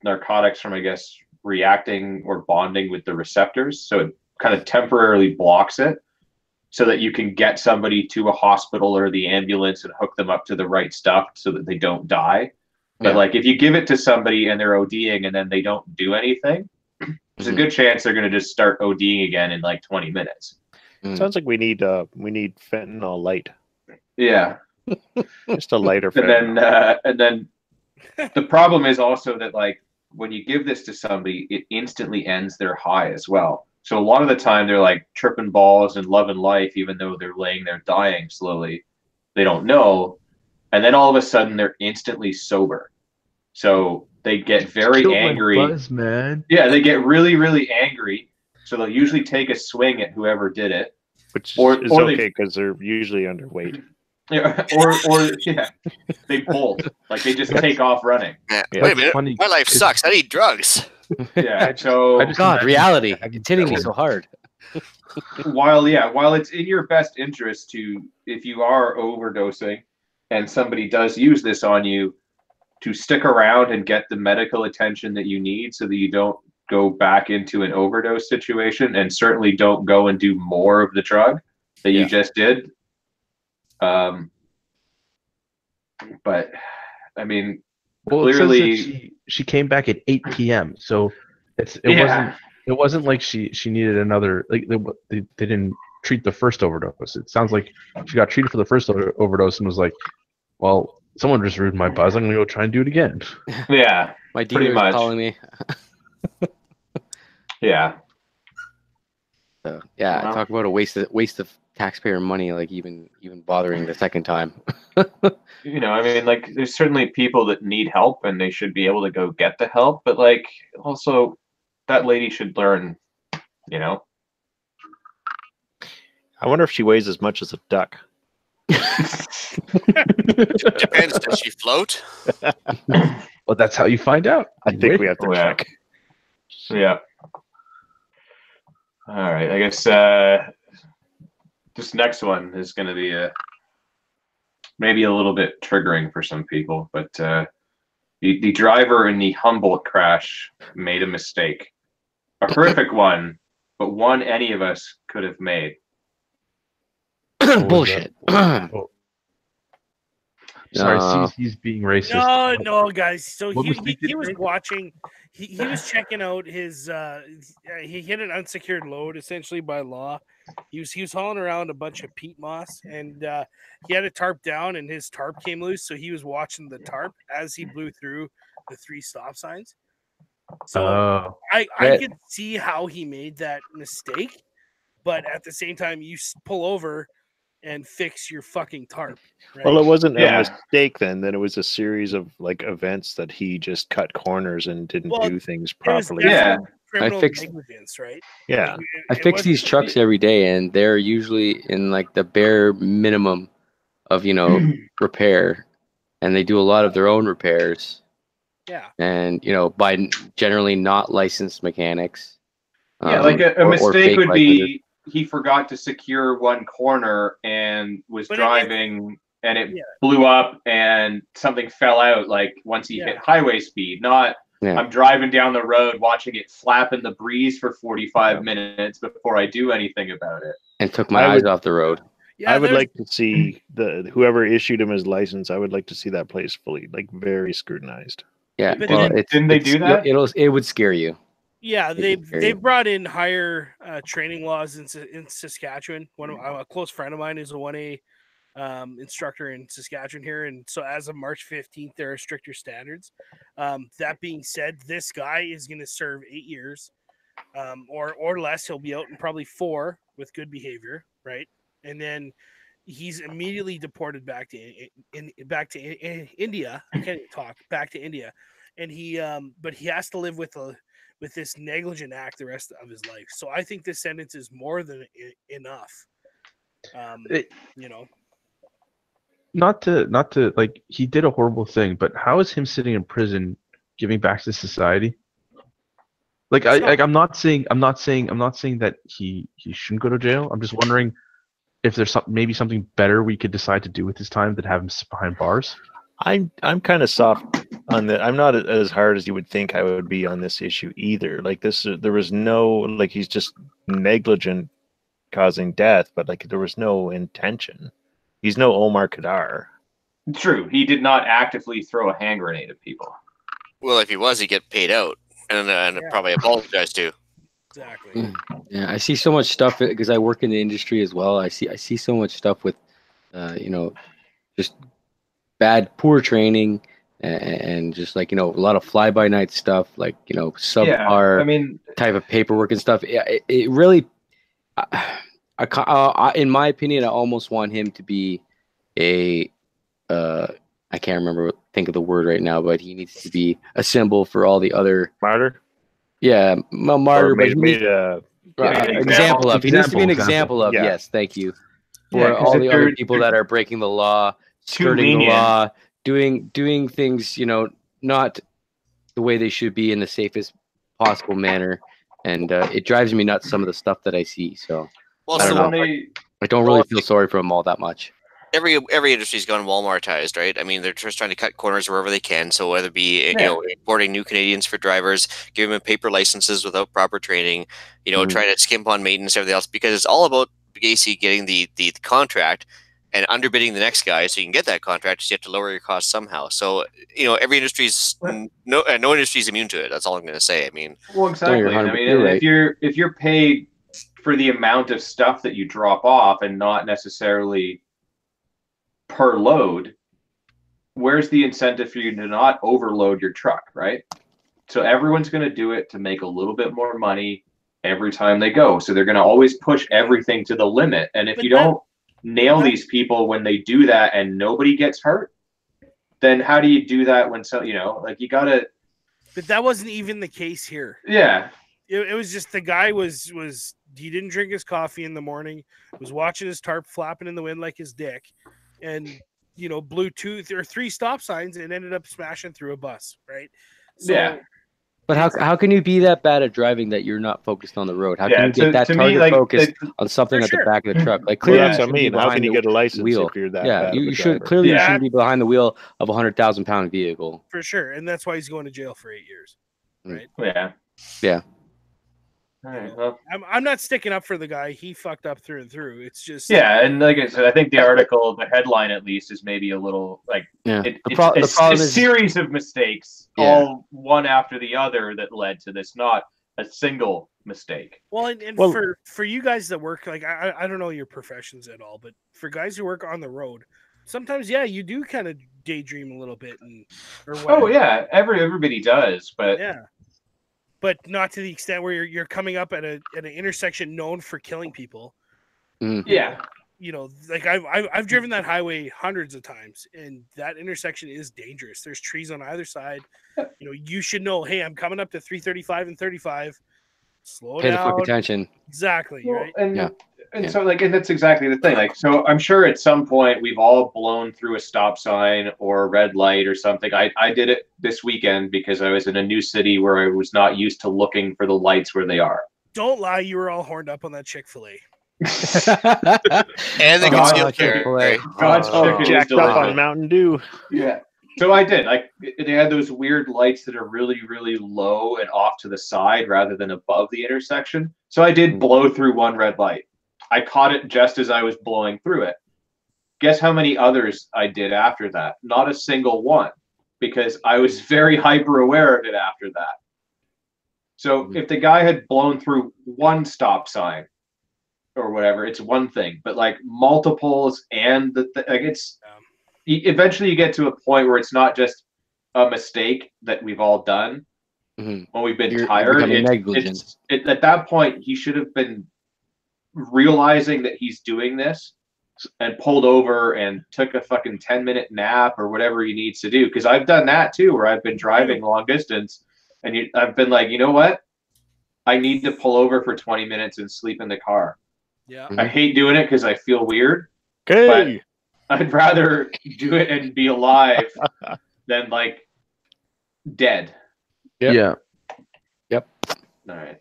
narcotics from, I guess, reacting or bonding with the receptors. So it kind of temporarily blocks it so that you can get somebody to a hospital or the ambulance and hook them up to the right stuff so that they don't die. But like if you give it to somebody and they're ODing and then they don't do anything, there's a good chance they're going to just start ODing again in like 20 minutes. Sounds like we need fentanyl light. Yeah. Just a lighter fentanyl. And then the problem is also that like when you give this to somebody, it instantly ends their high as well. So a lot of the time they're like tripping balls and loving life, even though they're laying there dying slowly. They don't know. And then all of a sudden they're instantly sober. So they get very angry. Buzz, man. Yeah, they get really, really angry. So they'll usually take a swing at whoever did it. Which is okay because they're usually underweight. Yeah, or yeah, they bolt. Like they just take off running. Yeah. Wait a minute. Funny. My life sucks. I need drugs. Yeah. So God, reality. It's hitting me so hard. while it's in your best interest to, if you are overdosing and somebody does use this on you, to stick around and get the medical attention that you need so that you don't go back into an overdose situation, and certainly don't go and do more of the drug that you just did. But I mean, clearly it says that she came back at 8 p.m. So it wasn't like she needed another, like they didn't treat the first overdose. It sounds like she got treated for the first overdose and was like, well, someone just ruined my buzz. I'm gonna go try and do it again. Yeah, My dealer is calling me. Yeah. So, yeah, Wow. talk about a waste of taxpayer money, like even bothering the second time. You know, I mean, like, there's certainly people that need help and they should be able to go get the help, but like, also, that lady should learn, you know. I wonder if she weighs as much as a duck. Depends. Does she float? Well, that's how you find out. I think we have to check. Yeah. All right. I guess this next one is going to be maybe a little bit triggering for some people, but the driver in the Humboldt crash made a mistake. A horrific one, but one any of us could have made. Bullshit. Sorry, he's being racist. No, guys. So What he mistake was did he make? watching. He was checking out his. He hit an unsecured load essentially by law. He was hauling around a bunch of peat moss, and he had a tarp down, and his tarp came loose. So he was watching the tarp as he blew through the 3 stop signs. So I could see how he made that mistake, but at the same time, you pull over and fix your fucking tarp. Right? Well, it wasn't a mistake then. Then it was a series of like events that he just cut corners and didn't do things properly. Criminal I fixed- negligence, right? Yeah. I fix these trucks every day, and they're usually in like the bare minimum of repair, and they do a lot of their own repairs. Yeah. And by generally not licensed mechanics. Yeah, like a or mistake fake would licensed. be he forgot to secure one corner and was driving and it blew up and something fell out like once he hit highway speed, not I'm driving down the road watching it flap in the breeze for 45 minutes before I do anything about it. And took my eyes off the road. Yeah, I would like to see whoever issued him his license. I would like to see that place fully, like, very scrutinized. Yeah, But didn't they do that? It would scare you. Yeah, they brought in higher training laws in Saskatchewan. A close friend of mine is a 1A instructor in Saskatchewan here, and so as of March 15th, there are stricter standards. That being said, this guy is going to serve 8 years, or less. He'll be out in probably 4 with good behavior, right? And then he's immediately deported back to India. I can't even talk. Back to India, and but he has to live with this negligent act the rest of his life. So I think this sentence is more than enough. Not to like, he did a horrible thing, but how is him sitting in prison giving back to society? Like, I'm not saying that he shouldn't go to jail. I'm just wondering if there's maybe something better we could decide to do with his time than have him sit behind bars. I'm kind of soft I'm not as hard as you would think I would be on this issue either. Like this, there was no like he's just negligent causing death, but like there was no intention. He's no Omar Kadar. True, he did not actively throw a hand grenade at people. Well, if he was, he'd get paid out and probably apologize to. Exactly. Yeah, I see so much stuff because I work in the industry as well. I see so much stuff with, just poor training and just like, a lot of fly by night stuff, like, subpar type of paperwork and stuff. It really, in my opinion, I almost want him to be I can't think of the word right now, but he needs to be a symbol for all the other martyr. Yeah, martyr. But he needs, example of. He needs to be an example of. Yeah. Yes, thank you. For all the other people that are breaking the law, skirting the law, doing things, not the way they should be in the safest possible manner, and it drives me nuts some of the stuff that I see. So well, I don't know. I don't really feel sorry for them all that much. Every industry's gone Walmartized, right? I mean, they're just trying to cut corners wherever they can. So whether it be importing new Canadians for drivers, giving them paper licenses without proper training, trying to skimp on maintenance, everything else, because it's all about basically getting the contract and underbidding the next guy so you can get that contract. So you have to lower your costs somehow. So every industry's no industry's immune to it. That's all I'm going to say. I mean, well, exactly. I mean, right. if you're paid for the amount of stuff that you drop off and not necessarily per load, where's the incentive for you to not overload your truck, right? So everyone's going to do it to make a little bit more money every time they go. So they're going to always push everything to the limit. And if you don't nail these people when they do that and nobody gets hurt, then how do you do that when you got to... But that wasn't even the case here. Yeah. It was just the guy was he didn't drink his coffee in the morning, was watching his tarp flapping in the wind like his dick, and blew 2 or 3 stop signs and ended up smashing through a bus, right? So, yeah. But how can you be that bad at driving that you're not focused on the road? How can you get that target focused on something at the back of the truck? Like clearly, that's what I mean. How can you get a license if you're that bad? You should clearly you shouldn't be behind the wheel of a 100,000-pound vehicle for sure, and that's why he's going to jail for 8 years, right? Yeah. All right, well, I'm not sticking up for the guy. He fucked up through and through. It's just and like I said, I think the article, the headline at least, is maybe a little like it's a series of mistakes, all one after the other, that led to this, not a single mistake. Well, and for you guys that work, like I don't know your professions at all, but for guys who work on the road, sometimes you do kind of daydream a little bit or whatever. Oh yeah, everybody does, but but not to the extent where you're coming up at an intersection known for killing people. Yeah. Like I've driven that highway hundreds of times, and that intersection is dangerous. There's trees on either side. You should know, hey, I'm coming up to 335 and 35. Slow down. Pay the fuck attention. Exactly, right? And so and that's exactly the thing. Like, so I'm sure at some point we've all blown through a stop sign or a red light or something. I did it this weekend because I was in a new city where I was not used to looking for the lights where they are. Don't lie, you were all horned up on that Chick-fil-A. And the concealed carry. God's chicken jacked up on Mountain Dew. Yeah. So I did. Like, they had those weird lights that are really, really low and off to the side rather than above the intersection. So I did blow through one red light. I caught it just as I was blowing through it. Guess how many others I did after that? Not a single one, because I was very hyper aware of it after that. So if the guy had blown through one stop sign or whatever, it's one thing. But like multiples and eventually you get to a point where it's not just a mistake that we've all done when we've been tired. At that point, he should have been realizing that he's doing this and pulled over and took a fucking 10-minute nap or whatever he needs to do. Because I've done that too, where I've been driving long distance and I've been like, you know what? I need to pull over for 20 minutes and sleep in the car. Yeah. I hate doing it because I feel weird. Okay. But I'd rather do it and be alive than like dead. Yeah. All right.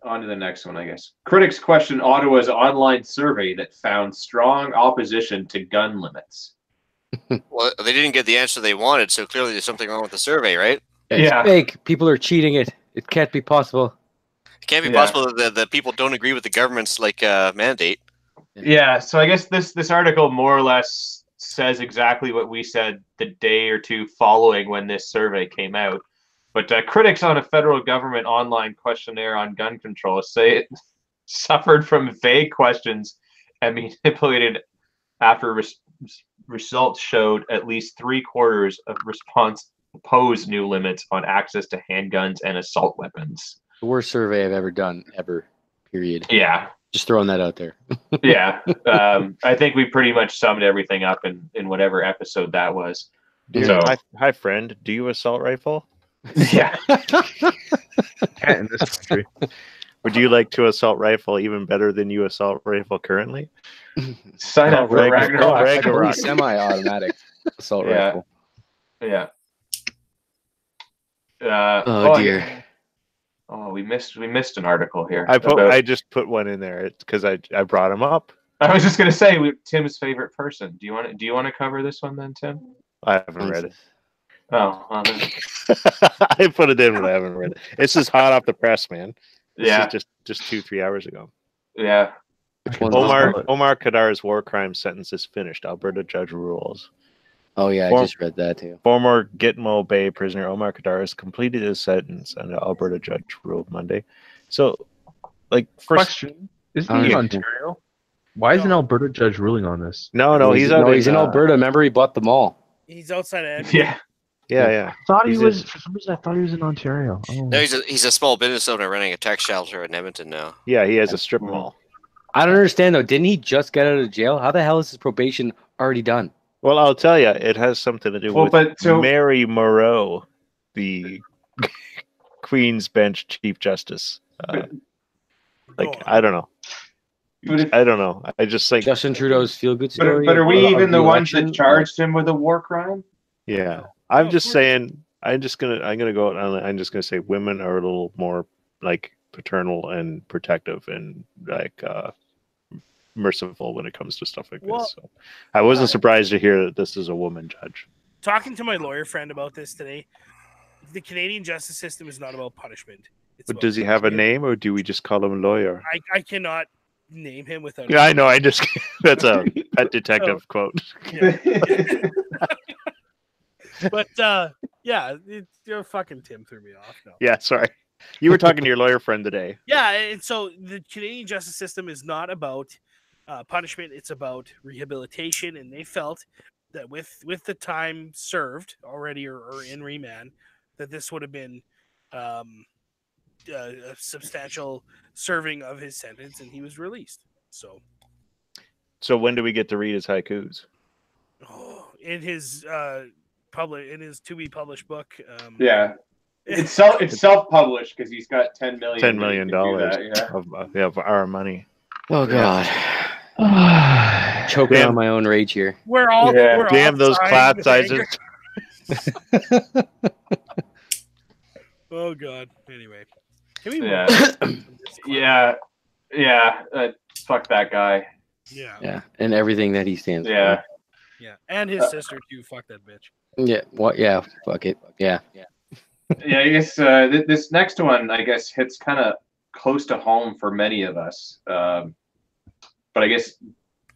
On to the next one, I guess. Critics question Ottawa's online survey that found strong opposition to gun limits. Well, they didn't get the answer they wanted, so clearly there's something wrong with the survey, right? It's Yeah. fake. People are cheating it. It can't be possible. It can't be Yeah. possible that people don't agree with the government's mandate. Yeah, so I guess this article more or less says exactly what we said the day or two following when this survey came out. But critics on a federal government online questionnaire on gun control say it suffered from vague questions and manipulated after results showed at least 3/4 of response opposed new limits on access to handguns and assault weapons. The worst survey I've ever done, ever. Period. Yeah. Just throwing that out there. Yeah. I think we pretty much summed everything up in whatever episode that was. So, Hi, friend. Do you assault rifle? yeah. Can't in this country. Would you like to assault rifle even better than you assault rifle currently? Sign up for Ragnarok. Ragnarok. Semi-automatic assault Yeah. rifle. Yeah. Oh dear. Yeah. Oh, we missed an article here. I just put one in there because I brought him up. I was just gonna say Tim's favorite person. Do you want to cover this one then, Tim? I haven't read it. Oh, well, then. I put it in, but I haven't read it. This is hot off the press, man. This Yeah. is just 2-3 hours ago. Yeah. Omar Kadar's war crime sentence is finished. Alberta judge rules. Oh yeah, I just read that too. Former Gitmo Bay prisoner Omar Kadar has completed his sentence, and the Alberta judge ruled Monday. So, Question: Isn't he in Ontario? Why is an Alberta judge ruling on this? No, he's in Alberta. Remember, he bought the mall. He's outside of Edmonton. Yeah. I thought he was. For some reason, I thought he was in Ontario. Oh. No, he's a small business owner running a tech shelter in Edmonton now. Yeah, he has a strip mall. I don't understand though. Didn't he just get out of jail? How the hell is his probation already done? Well, I'll tell you, it has something to do with Mary Moreau, the Queen's Bench Chief Justice. I don't know. I don't know. I just think Justin Trudeau's feel-good story. But are we even the ones that charged him with a war crime? Yeah, I'm just saying. I'm gonna go out and I'm just gonna say women are a little more like paternal and protective and like merciful when it comes to stuff like this. So I wasn't surprised to hear that this is a woman judge. Talking to my lawyer friend about this today, the Canadian justice system is not about punishment. But does he have a name, or do we just call him lawyer? I cannot name him without. Yeah, I know. That's a Pet Detective quote. Yeah. But yeah, fucking Tim threw me off. No. Yeah, sorry. You were talking to your lawyer friend today. Yeah, and so the Canadian justice system is not about punishment; it's about rehabilitation. And they felt that with the time served already or in remand, that this would have been a substantial serving of his sentence, and he was released. So when do we get to read his haikus? In his to be published book. Yeah. It's self-published because he's got $10 million of our money. Oh God, choking on my own rage here. We're all damn those class sizes. Oh God. Anyway, can we? Yeah. Fuck that guy. Yeah, and everything that he stands for. Yeah, and his sister too. Fuck that bitch. Yeah. What? Yeah. Fuck it. Yeah. Yeah, I guess this next one, I guess, hits kind of close to home for many of us. But I guess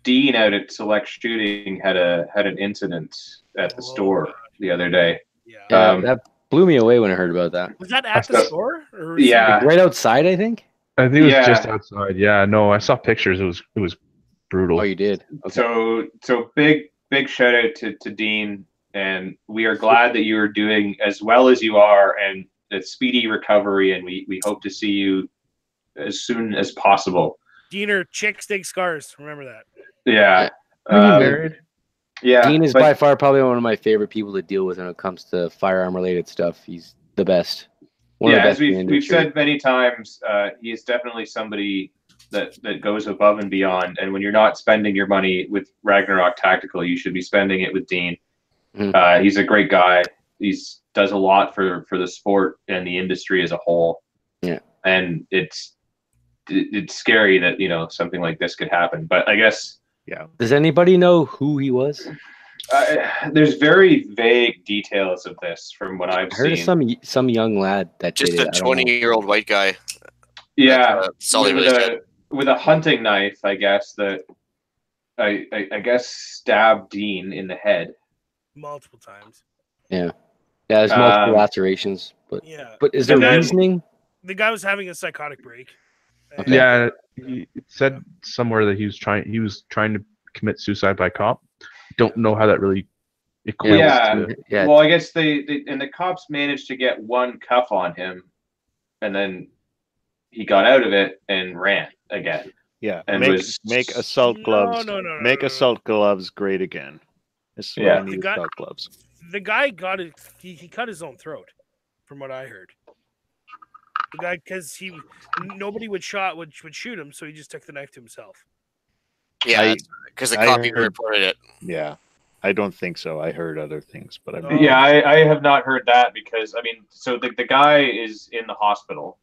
Dean out at Select Shooting had an incident at the store the other day. Yeah, that blew me away when I heard about that. Was that at the store? Or right outside, I think. I think it was just outside. Yeah, no, I saw pictures. It was brutal. Oh, you did. Okay. So big shout out to Dean. And we are glad that you are doing as well as you are, and a speedy recovery. And we hope to see you as soon as possible. Dean, chicks dig scars. Remember that. Yeah. Married. Yeah. Dean is by far probably one of my favorite people to deal with when it comes to firearm related stuff. He's the best. As we've said many times, he is definitely somebody that goes above and beyond. And when you're not spending your money with Ragnarok Tactical, you should be spending it with Dean. Mm-hmm. He's a great guy. Does a lot for the sport and the industry as a whole. Yeah. And it's scary that something like this could happen. But I guess Does anybody know who he was? There's very vague details of this from what I've I heard seen. of some young lad that Just did a it. I don't know. 20-year-old white guy. Yeah, That's all he with really said. a hunting knife, I guess that I guess stabbed Dean in the head. multiple times. Yeah, there's multiple Um, lacerations, but Yeah. is there And then- reasoning? The guy was having a psychotic break. And, Yeah, it said somewhere that he was trying to commit suicide by cop. Don't know how that really equates Yeah. to. Yeah, Well, I guess they and the cops managed to get one cuff on him, and then he got out of it and ran again. Yeah, And make assault gloves. No, Make no. assault gloves great again. This is Yeah. what we need, The guy- assault gloves. The guy got it. He cut his own throat, from what I heard. The guy, because nobody would shoot him, so he just took the knife to himself. Yeah, because the I cop even heard- reported it. Yeah, I don't think so. I heard other things, but I Oh. mean, Yeah, I have not heard that because I mean, so the guy is in the hospital,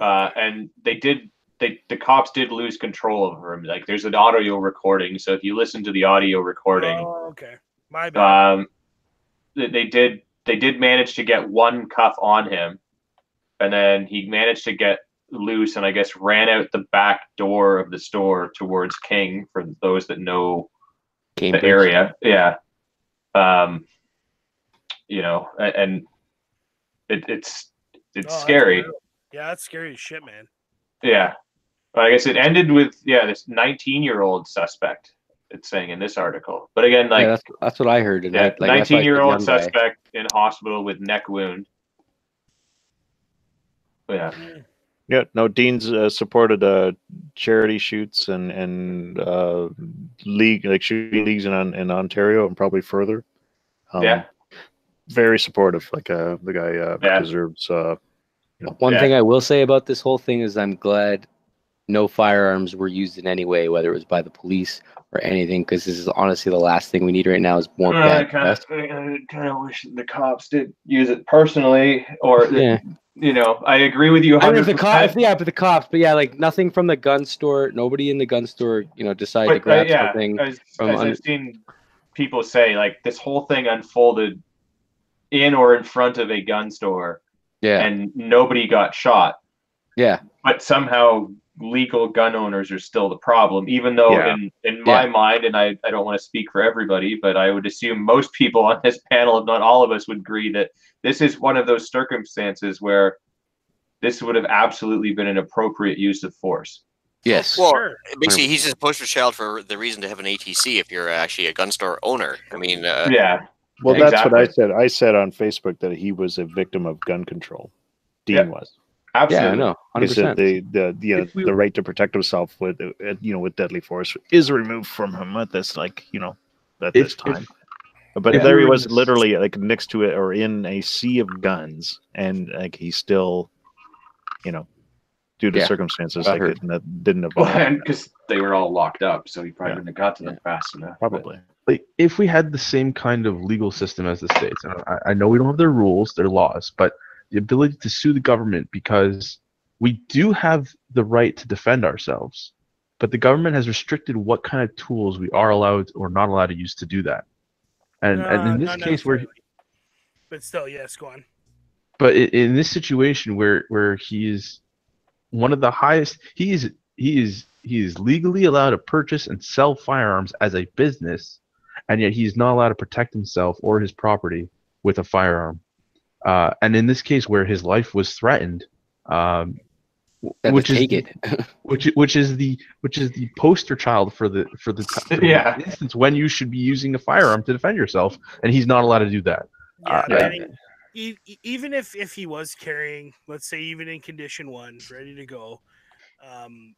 and the cops did lose control over him. Like, there's an audio recording, so if you listen to the audio recording, Oh, okay. My bad. they did manage to get one cuff on him, and then he managed to get loose and I guess ran out the back door of the store towards King, for those that know Cambridge. the area. Yeah. You know, and it's Oh, that's scary. brutal. Yeah, that's scary as shit, man. Yeah. But I guess it ended with this 19-year-old suspect, it's saying in this article. But again, like, Yeah, that's what I heard. And yeah, that's why I said 19-year-old young guy. suspect in hospital with neck wound. Yeah. yeah. No, Dean's supported charity shoots and league like shooting leagues in Ontario and probably further. Yeah. Very supportive. Like the guy Yeah. deserves. One Yeah. thing I will say about this whole thing is I'm glad no firearms were used in any way, whether it was by the police or anything, because this is honestly the last thing we need right now is more I bad kind press. of wish the cops did use it personally, or Yeah. you know, I agree with you I mean, 100%. if the cops, but the cops, but yeah, like nothing from the gun store. Nobody in the gun store, decided to But grab yeah, something. as from I've seen people say, like, this whole thing unfolded in or in front of a gun store, Yeah, and nobody got shot. yeah, But somehow legal gun owners are still the problem, even though Yeah. in my mind, and I don't want to speak for everybody, but I would assume most people on this panel, if not all of us, would agree that this is one of those circumstances where this would have absolutely been an appropriate use of force. yes. Well, Sure. basically, he's just a poster child for the reason to have an ATC if you're actually a gun store owner. I mean, Yeah. Well, that's what I Exactly. said. I said on Facebook that he was a victim of gun control. Dean Yeah. was. Absolutely. Yeah, I know, He said 100%. the right to protect himself with with deadly force is removed from him at this at this time. But if there we he were was, in this- literally like next to it or in a sea of guns, and like he still, due to Yeah, circumstances, I like heard. didn't Well, evolve. and because they were all locked up, so he probably Yeah. wouldn't have got to them fast enough. Probably. Like, if we had the same kind of legal system as the states, and I know we don't have their rules, their laws, but the ability to sue the government, because we do have the right to defend ourselves, but the government has restricted what kind of tools we are allowed or not allowed to use to do that. And in this Not case, where necessarily. But still, yes, go on. but in this situation where he is one of the highest, he is legally allowed to purchase and sell firearms as a business, and yet he's not allowed to protect himself or his property with a firearm. And in this case, where his life was threatened, which is which is the poster child for the Yeah. instance when you should be using a firearm to defend yourself, and he's not allowed to do that. Yeah, Yeah. and even if he was carrying, let's say, even in condition one, ready to go, and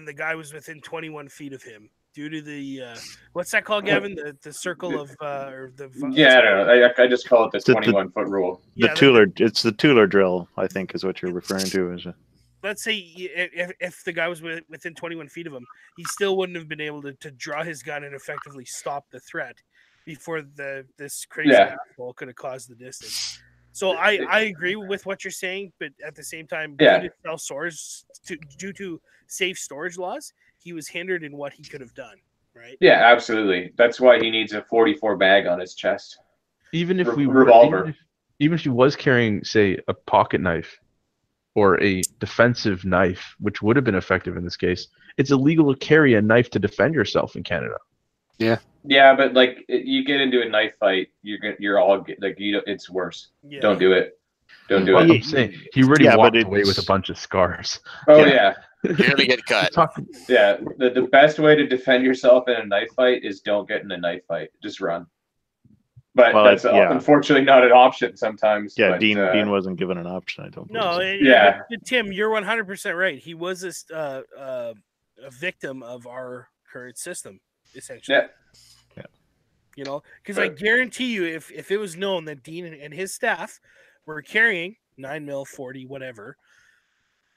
the guy was within 21 feet of him, due to the what's that called, Gavin? The circle of or the Yeah, I don't know. I just call it the It's the- 21-foot rule. Yeah, It's the Tueler drill, I think, is what you're referring to. Is it? let's say if the guy was within 21 feet of him, he still wouldn't have been able to draw his gun and effectively stop the threat before this crazy Yeah. asshole could have caused the distance. So I agree with what you're saying, but at the same time, Yeah. due to due to safe storage laws, he was hindered in what he could have done. right? Yeah, absolutely. That's why he needs a 44 bag on his chest. Even if Revolver. even if he was carrying, say, a pocket knife or a defensive knife, which would have been effective in this case, it's illegal to carry a knife to defend yourself in Canada. Yeah, but like you get into a knife fight, you're all like it's worse. Yeah. Don't do it. Don't do Well, it. I'm saying he already Yeah, but walked away with a it's- bunch of scars. Oh Yeah. yeah. You're gonna get cut. Yeah. The best way to defend yourself in a knife fight is don't get in a knife fight. Just run. But Well, that's yeah. unfortunately not an option sometimes. Yeah, but, Dean wasn't given an option. I don't. No, believe. Yeah. but Tim, you're 100% right. He was a victim of our current system, essentially. Yeah. You know, because I guarantee you, if it was known that Dean and his staff were carrying 9mm, 40, whatever,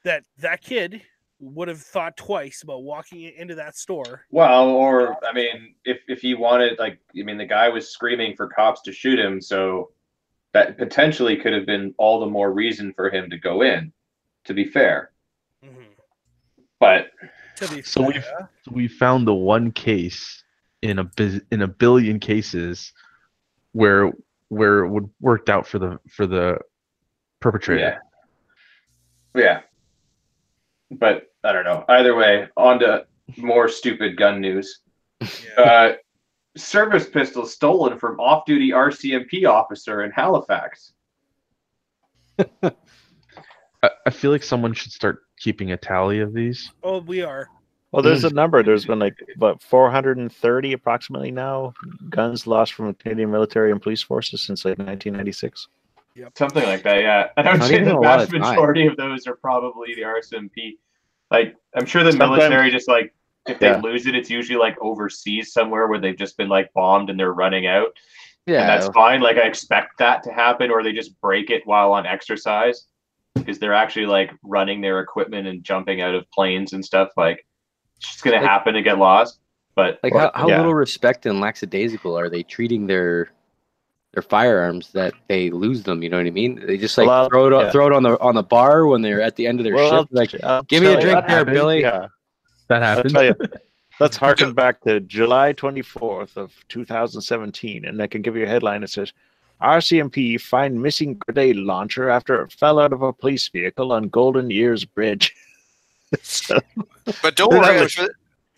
that kid would have thought twice about walking into that store. Well, or I mean, if he wanted, like, I mean, the guy was screaming for cops to shoot him, so that potentially could have been all the more reason for him to go in. To be fair, but So we found the one case in a billion cases where it would worked out for the perpetrator. yeah. But I don't know. Either way, on to more stupid gun news. Service pistol stolen from off-duty RCMP officer in Halifax. I feel like someone should start keeping a tally of these. Oh, we are. Well, there's a number. There's been like about 430 approximately now guns lost from Canadian military and police forces since like 1996. Yep. Something like that, yeah. And I would Not say even the a lot vast of time. majority of those are probably the RCMP. Like, I'm sure the Sometimes- military just like, if they Yeah. lose it, it's usually like overseas somewhere where they've just been like bombed and they're running out. And Yeah. that's fine. Like, I expect that to happen, or they just break it while on exercise because they're actually like running their equipment and jumping out of planes and stuff. Like, it's just going to Like- happen and get lost. But Like Well, how yeah. little respect and lackadaisical are they treating their firearms that they lose them? You know what I mean? They just like Well, throw it yeah. throw it on the bar when they're at the end of their Well, shift. Like, I'll give me a tell you drink what there, happened. Billy. Yeah, That I'll happened. tell you. Let's harken back to July 24th of 2017, and I can give you a headline that says, RCMP find missing grenade launcher after it fell out of a police vehicle on Golden Ears Bridge. But don't That worry, was-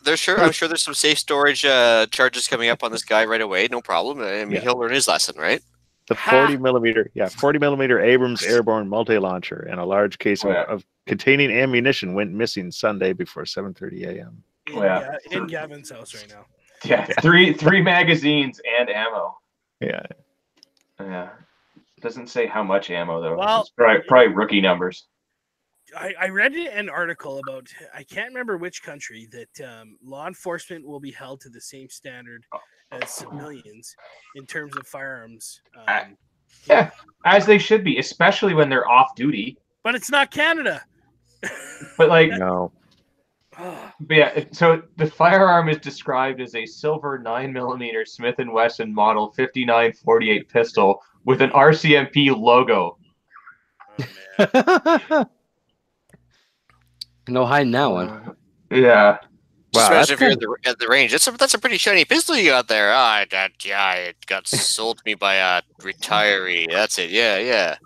I'm sure there's some safe storage charges coming up on this guy right away. No problem. I mean, Yeah. he'll learn his lesson, right? The 40 millimeter Abrams airborne multi-launcher and a large case Oh, yeah. of containing ammunition went missing Sunday before 7:30 a.m. In Gavin's house right now. yeah, three magazines and ammo. Yeah, Yeah. Doesn't say how much ammo though. Well- It's probably rookie numbers. I read an article about, I can't remember which country, that law enforcement will be held to the same standard as civilians in terms of firearms. Yeah, as they should be, especially when they're off duty. But it's not Canada. But like, no. but yeah. So the firearm is described as a silver 9mm Smith & Wesson model 59-48 pistol with an RCMP logo. Oh, man. No hiding that one. Yeah. Just Wow, imagine that's if you're at the range. That's a pretty shiny pistol you got there. It got sold to me by a retiree. That's it. Yeah.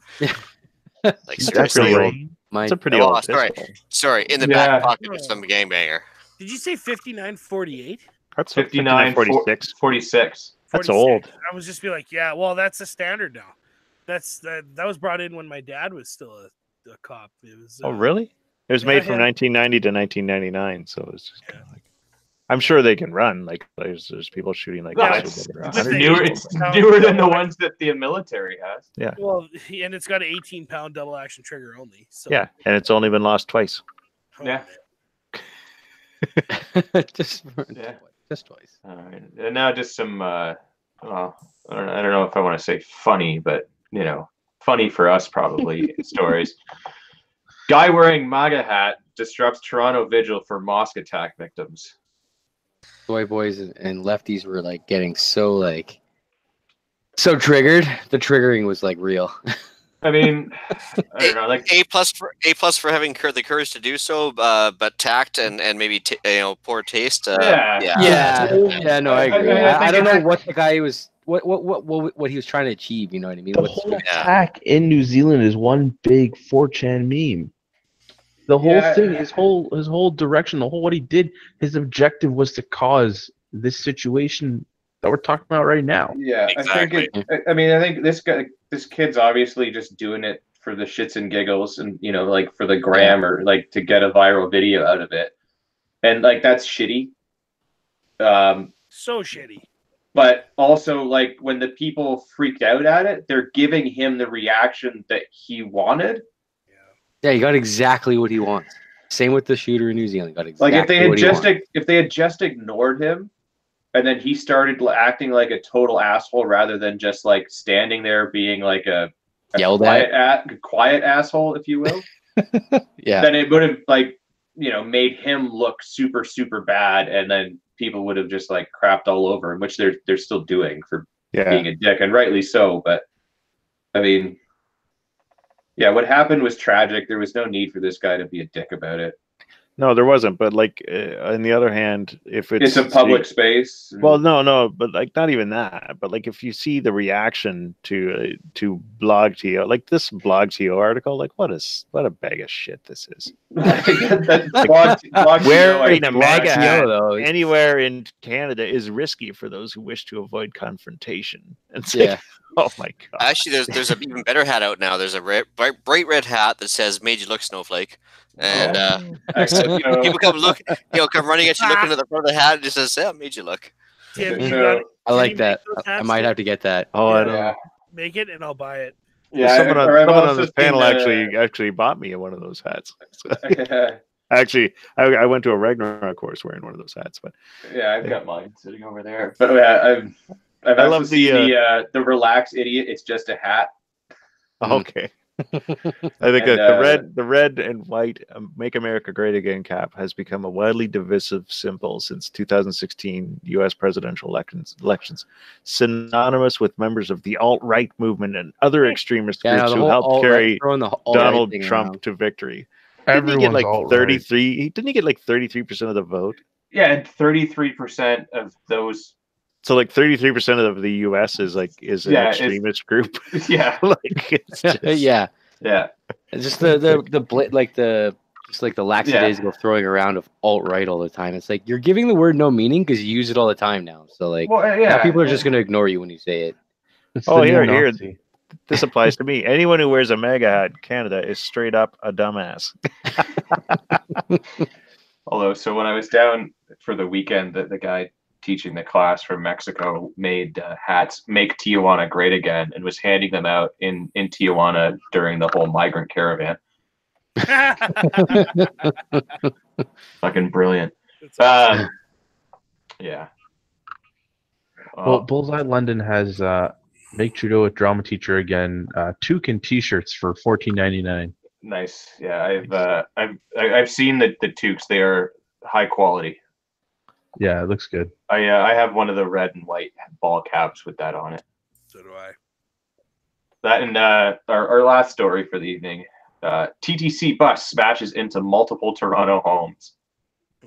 Like That's seriously. pretty old. My It's a pretty Oh, old sorry. pistol. Sorry, in the Yeah. back pocket of some gangbanger. Did you say 59-48? That's 59 46. 46. That's old. I was just be like, yeah, well, that's the standard now. That was brought in when my dad was still a cop. It was. Oh, really? It was yeah, made from yeah. 1990 to 1999, so it's just kind of like. I'm sure they can run. Like there's people shooting like No, this it's with but their they- 100 It's No, newer than no, the I- ones that the military has. Well, and it's got an 18-pound double action trigger only. So Yeah, and it's only been lost twice. oh, Yeah. man. just Yeah. twice. All right. And now just some. Well, I don't know if I want to say funny, but funny for us probably stories. Guy wearing MAGA hat disrupts Toronto vigil for mosque attack victims. Soy boys and lefties were like getting so triggered. The triggering was like real. I mean, I don't know, like A+ for having the courage to do so, but tact and maybe poor taste. Yeah. Yeah, no, I agree. I I think don't know it's- what the guy was, what he was trying to achieve. You know what I mean? The What's whole the- attack in New Zealand is one big 4chan meme. The whole Yeah. thing, his whole direction, the whole what he did, his objective was to cause this situation that we're talking about right now. Yeah, Exactly. I mean, I think this kid's obviously just doing it for the shits and giggles, and like for the gram or like to get a viral video out of it, and like that's shitty. So shitty. But also like when the people freaked out at it, they're giving him the reaction that he wanted. Yeah, he got exactly what he wants. Same with the shooter in New Zealand. Got exactly Like if they had what just ignored him, and then he started acting like a total asshole rather than just like standing there being like a Yelled quiet asshole, if you will. Yeah. Then it would have like made him look super super bad, and then people would have just like crapped all over him, which they're still doing for being a dick, and rightly so. But I mean, yeah, what happened was tragic. There was no need for this guy to be a dick about it. No, there wasn't. But like, on the other hand, if It's a public space. Well, no, but like not even that. But like, if you see the reaction to BlogTO, like this BlogTO article, like what a bag of shit this is. Wearing a mega hat anywhere in Canada is risky for those who wish to avoid confrontation. And like, oh my god! Actually, there's an even better hat out now. There's a bright red hat that says "Made you look, snowflake." And so people come running at you, looking at the front of the hat, and just says, "Yeah, made you look." Tim, I like that. I might have to get that. Oh, I don't know. Make it, and I'll buy it. Yeah, someone on this panel actually bought me one of those hats. So, actually, I went to a Ragnarok course wearing one of those hats. But yeah, I've got mine sitting over there. But yeah, I've also seen the relaxed idiot. It's just a hat. Okay. I think the red and white "Make America Great Again" cap has become a widely divisive symbol since 2016 U.S. presidential elections, synonymous with members of the alt-right movement and other extremist groups who helped carry Donald Trump to victory. Didn't he get like 33? Didn't he get like 33% of the vote? Yeah, and 33% of those. So like 33% of the U.S. is an extremist group. Yeah, like it's just, yeah. It's just the lackadaisical throwing around of alt-right all the time. It's like you're giving the word no meaning because you use it all the time now. So like, now people are just going to ignore you when you say it. Here. This applies to me. Anyone who wears a MAGA hat in Canada is straight up a dumbass. Although, so when I was down for the weekend, the guy teaching the class from Mexico made hats "Make Tijuana Great Again" and was handing them out in Tijuana during the whole migrant caravan. Fucking brilliant. Yeah. Well, Bullseye London has "Make Trudeau a Drama Teacher Again" toucan T-shirts for $14.99. Nice. Yeah, I've seen the toques. They are high quality. Yeah, it looks good. I have one of the red and white ball caps with that on it. So do I. That and our last story for the evening. TTC bus smashes into multiple Toronto homes.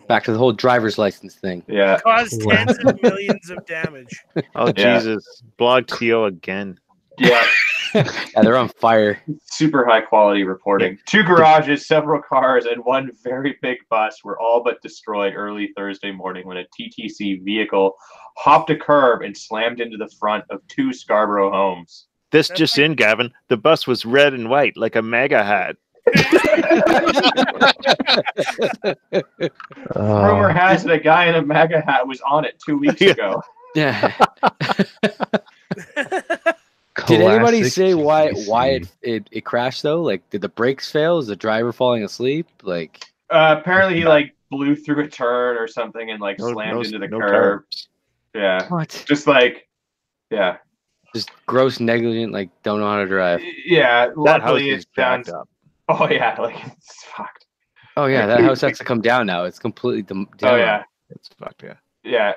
Back to the whole driver's license thing. Yeah. Caused tens of millions of damage. Oh, Jesus. BlogTO again. Yeah. Yeah, they're on fire. Super high quality reporting. 2 garages, several cars, and one very big bus were all but destroyed early Thursday morning when a TTC vehicle hopped a curb and slammed into the front of 2 Scarborough homes. This just in, Gavin. The bus was red and white, like a MAGA hat. Rumor has it a guy in a MAGA hat was on it 2 weeks ago. Yeah. Did anybody say why it crashed though? Like, did the brakes fail? Is the driver falling asleep? Like, apparently he like blew through a turn or something and like slammed into the curb. Yeah. What? Just like, yeah. Just gross negligent, like don't know how to drive. Yeah. Luckily it's down. up. Oh yeah, like it's fucked. Oh yeah, that house has to come down now. It's completely down. Oh yeah, it's fucked. Yeah. Yeah.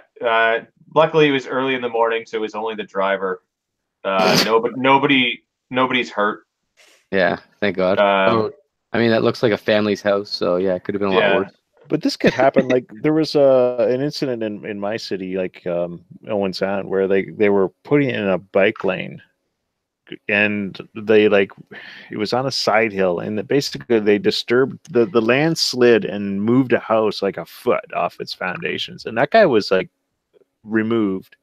Luckily it was early in the morning, so it was only the driver. Nobody's hurt. Yeah, thank God. I mean, that looks like a family's house, so yeah, it could have been a lot worse. But this could happen. Like there was an incident in my city, like Owen Sound, where they were putting in a bike lane, and it was on a side hill, and basically they disturbed the land slid and moved a house like a foot off its foundations, and that guy was like removed.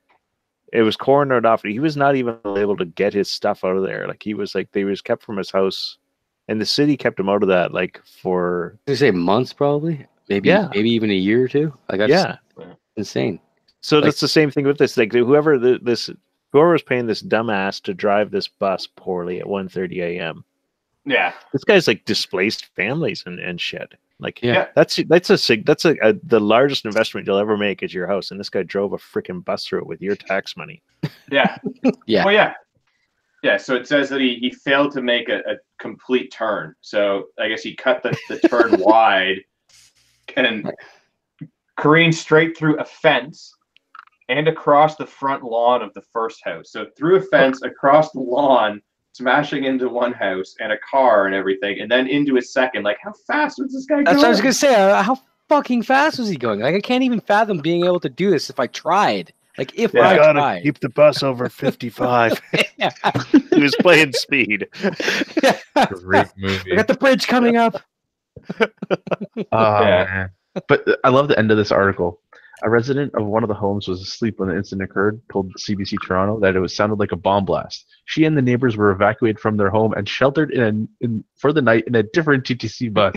It was coronered off. He was not even able to get his stuff out of there. Like he was like they was kept from his house, and the city kept him out of that like for say months probably. Maybe even a year or two. Like that's insane. So that's the same thing with this. Like whoever was paying this dumbass to drive this bus poorly at 1:30 a.m. Yeah, this guy's like displaced families and shit. Like that's the largest investment you'll ever make is your house, and this guy drove a freaking bus through it with your tax money. Yeah, yeah. Well, yeah. So it says that he failed to make a complete turn. So I guess he cut the turn wide. And careened straight through a fence and across the front lawn of the first house. So through a fence, across the lawn, smashing into one house and a car and everything, and then into a second. Like, how fast was this guy going? That's what I was going to say. How fucking fast was he going? Like, I can't even fathom being able to do this if I tried. Like, if I tried. Keep the bus over 55. He was playing speed. Great movie. I got the bridge coming up. Man. But I love the end of this article. A resident of one of the homes was asleep when the incident occurred, told CBC Toronto that it sounded like a bomb blast. She and the neighbors were evacuated from their home and sheltered for the night in a different TTC bus.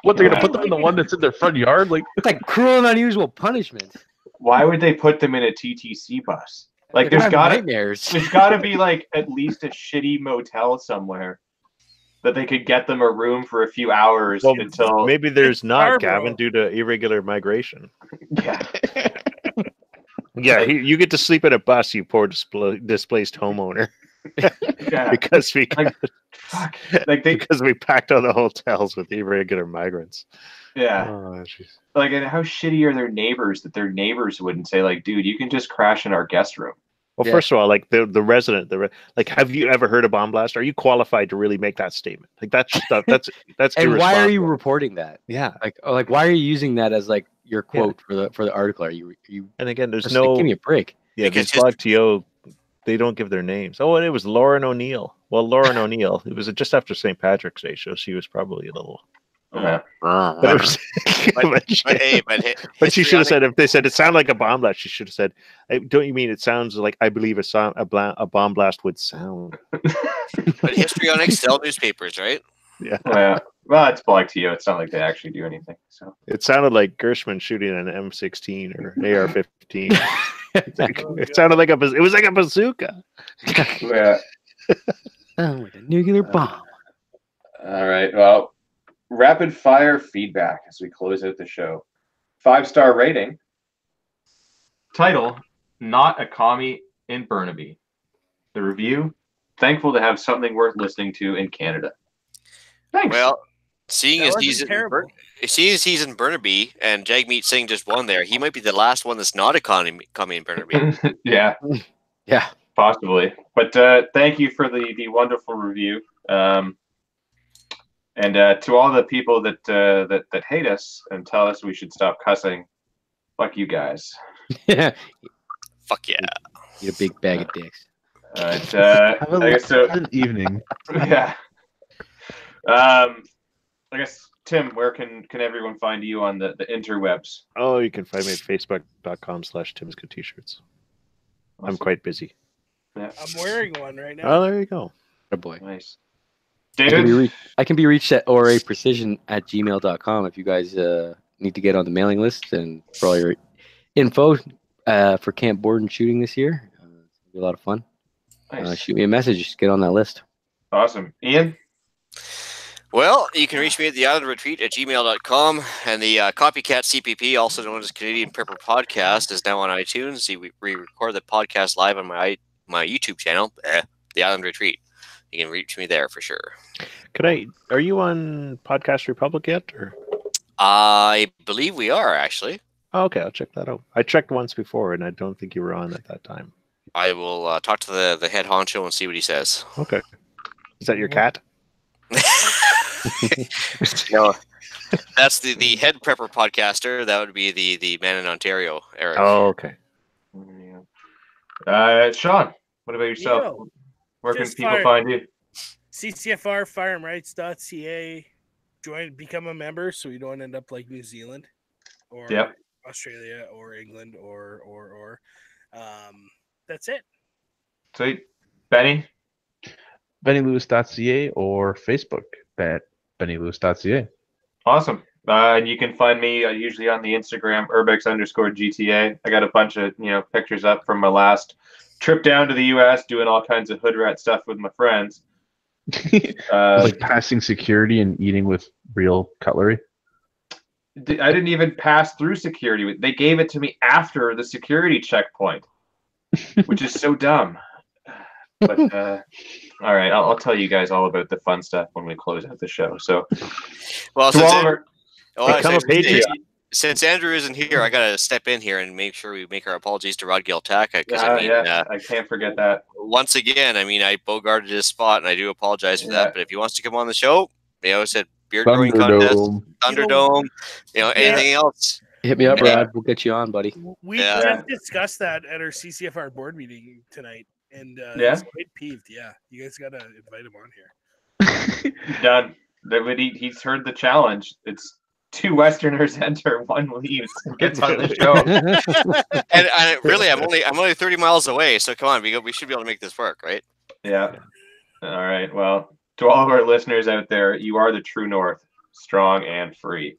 What, they're going to put them in the one that's in their front yard? Like, it's like cruel and unusual punishment. Why would they put them in a TTC bus? Like, there's got to be like at least a shitty motel somewhere that they could get them a room for a few hours until maybe there's not, Gavin, due to irregular migration. Yeah. Yeah, you get to sleep in a bus, you poor displaced homeowner. Yeah. because we because we packed all the hotels with irregular migrants. Yeah. Oh, like, and how shitty are their neighbors that their neighbors wouldn't say, like, dude, you can just crash in our guest room. Well, first of all, like the resident, like, have you ever heard a bomb blast? Are you qualified to really make that statement? Like that's stuff. That's and why are you reporting that? Yeah, like why are you using that as like your quote for the article? Are you? And again, there's no. Give me a break. Yeah, because blog TO, they don't give their names. Oh, and it was Lauren O'Neill. Well, Lauren O'Neill. It was just after St. Patrick's Day, so she was probably a little. Yeah. But it was, but she should have said, if they said it sounded like a bomb blast, she should have said, don't you mean it sounds like I believe a bomb blast would sound? But histrionics sell newspapers, right? Yeah. Well, it's blog TO. It's not like they actually do anything. So it sounded like Gershman shooting an M16 or AR-15. It sounded like it was like a bazooka. Yeah. Like a nuclear bomb. All right. Well, rapid fire feedback as we close out the show. 5-star rating. Title: Not a Commie in Burnaby. The review: Thankful to have something worth listening to in Canada. Thanks. Well, seeing as he's in Burnaby and Jagmeet Singh just won there, he might be the last one that's not a commie in Burnaby. Yeah, possibly. But thank you for the wonderful review. And to all the people that hate us and tell us we should stop cussing, fuck you guys. Yeah. Fuck yeah. You a big bag of dicks. Have an evening. Yeah. I guess, Tim, where can everyone find you on the interwebs? Oh, you can find me at facebook.com/TimsGoodT-shirts. Awesome. I'm quite busy. Yeah. I'm wearing one right now. Oh, there you go. Oh boy. Nice. David? I can be reached at oraprecision@gmail.com if you guys need to get on the mailing list and for all your info for Camp Borden shooting this year. It's going to be a lot of fun. Nice. Shoot me a message. Just get on that list. Awesome. Ian? Well, you can reach me at theislandretreat@gmail.com, and the Copycat CPP, also known as Canadian Prepper Podcast, is now on iTunes. We record the podcast live on my YouTube channel, The Island Retreat. You can reach me there for sure. Are you on Podcast Republic yet? Or? I believe we are, actually. Oh, okay, I'll check that out. I checked once before, and I don't think you were on at that time. I will talk to the head honcho and see what he says. Okay. Is that your cat? No, that's the head prepper podcaster. That would be the man in Ontario, Eric. Oh, okay. Sean, what about yourself? Yo, Where can just people fire- find you? CCFR firearmrights.ca. Become a member so you don't end up like New Zealand or Yep. Australia or England or that's it. Sweet. Benny? BennyLewis.ca or Facebook at BennyLewis.ca. Awesome. And you can find me usually on the Instagram, urbex_GTA. I got a bunch of pictures up from my last trip down to the U.S. doing all kinds of hood rat stuff with my friends. Like passing security and eating with real cutlery. I didn't even pass through security. They gave it to me after the security checkpoint, which is so dumb. But all right, I'll tell you guys all about the fun stuff when we close out the show. So, well, become a Patriot. Since Andrew isn't here, I gotta step in here and make sure we make our apologies to Rodgill Taka because I can't forget that. Once again, I bogarted his spot, and I do apologize for that. But if he wants to come on the show, said beard growing contest, Thunderdome, anything else. Hit me up, Rod. We'll get you on, buddy. We just discussed that at our CCFR board meeting tonight, and he's quite peeved. Yeah, you guys gotta invite him on here. Done. He's heard the challenge. It's 2 Westerners enter, 1 leaves, and gets on the show. and really, I'm only 30 miles away, so come on, we should be able to make this work, right? Yeah. All right. Well, to all of our listeners out there, you are the true north, strong and free.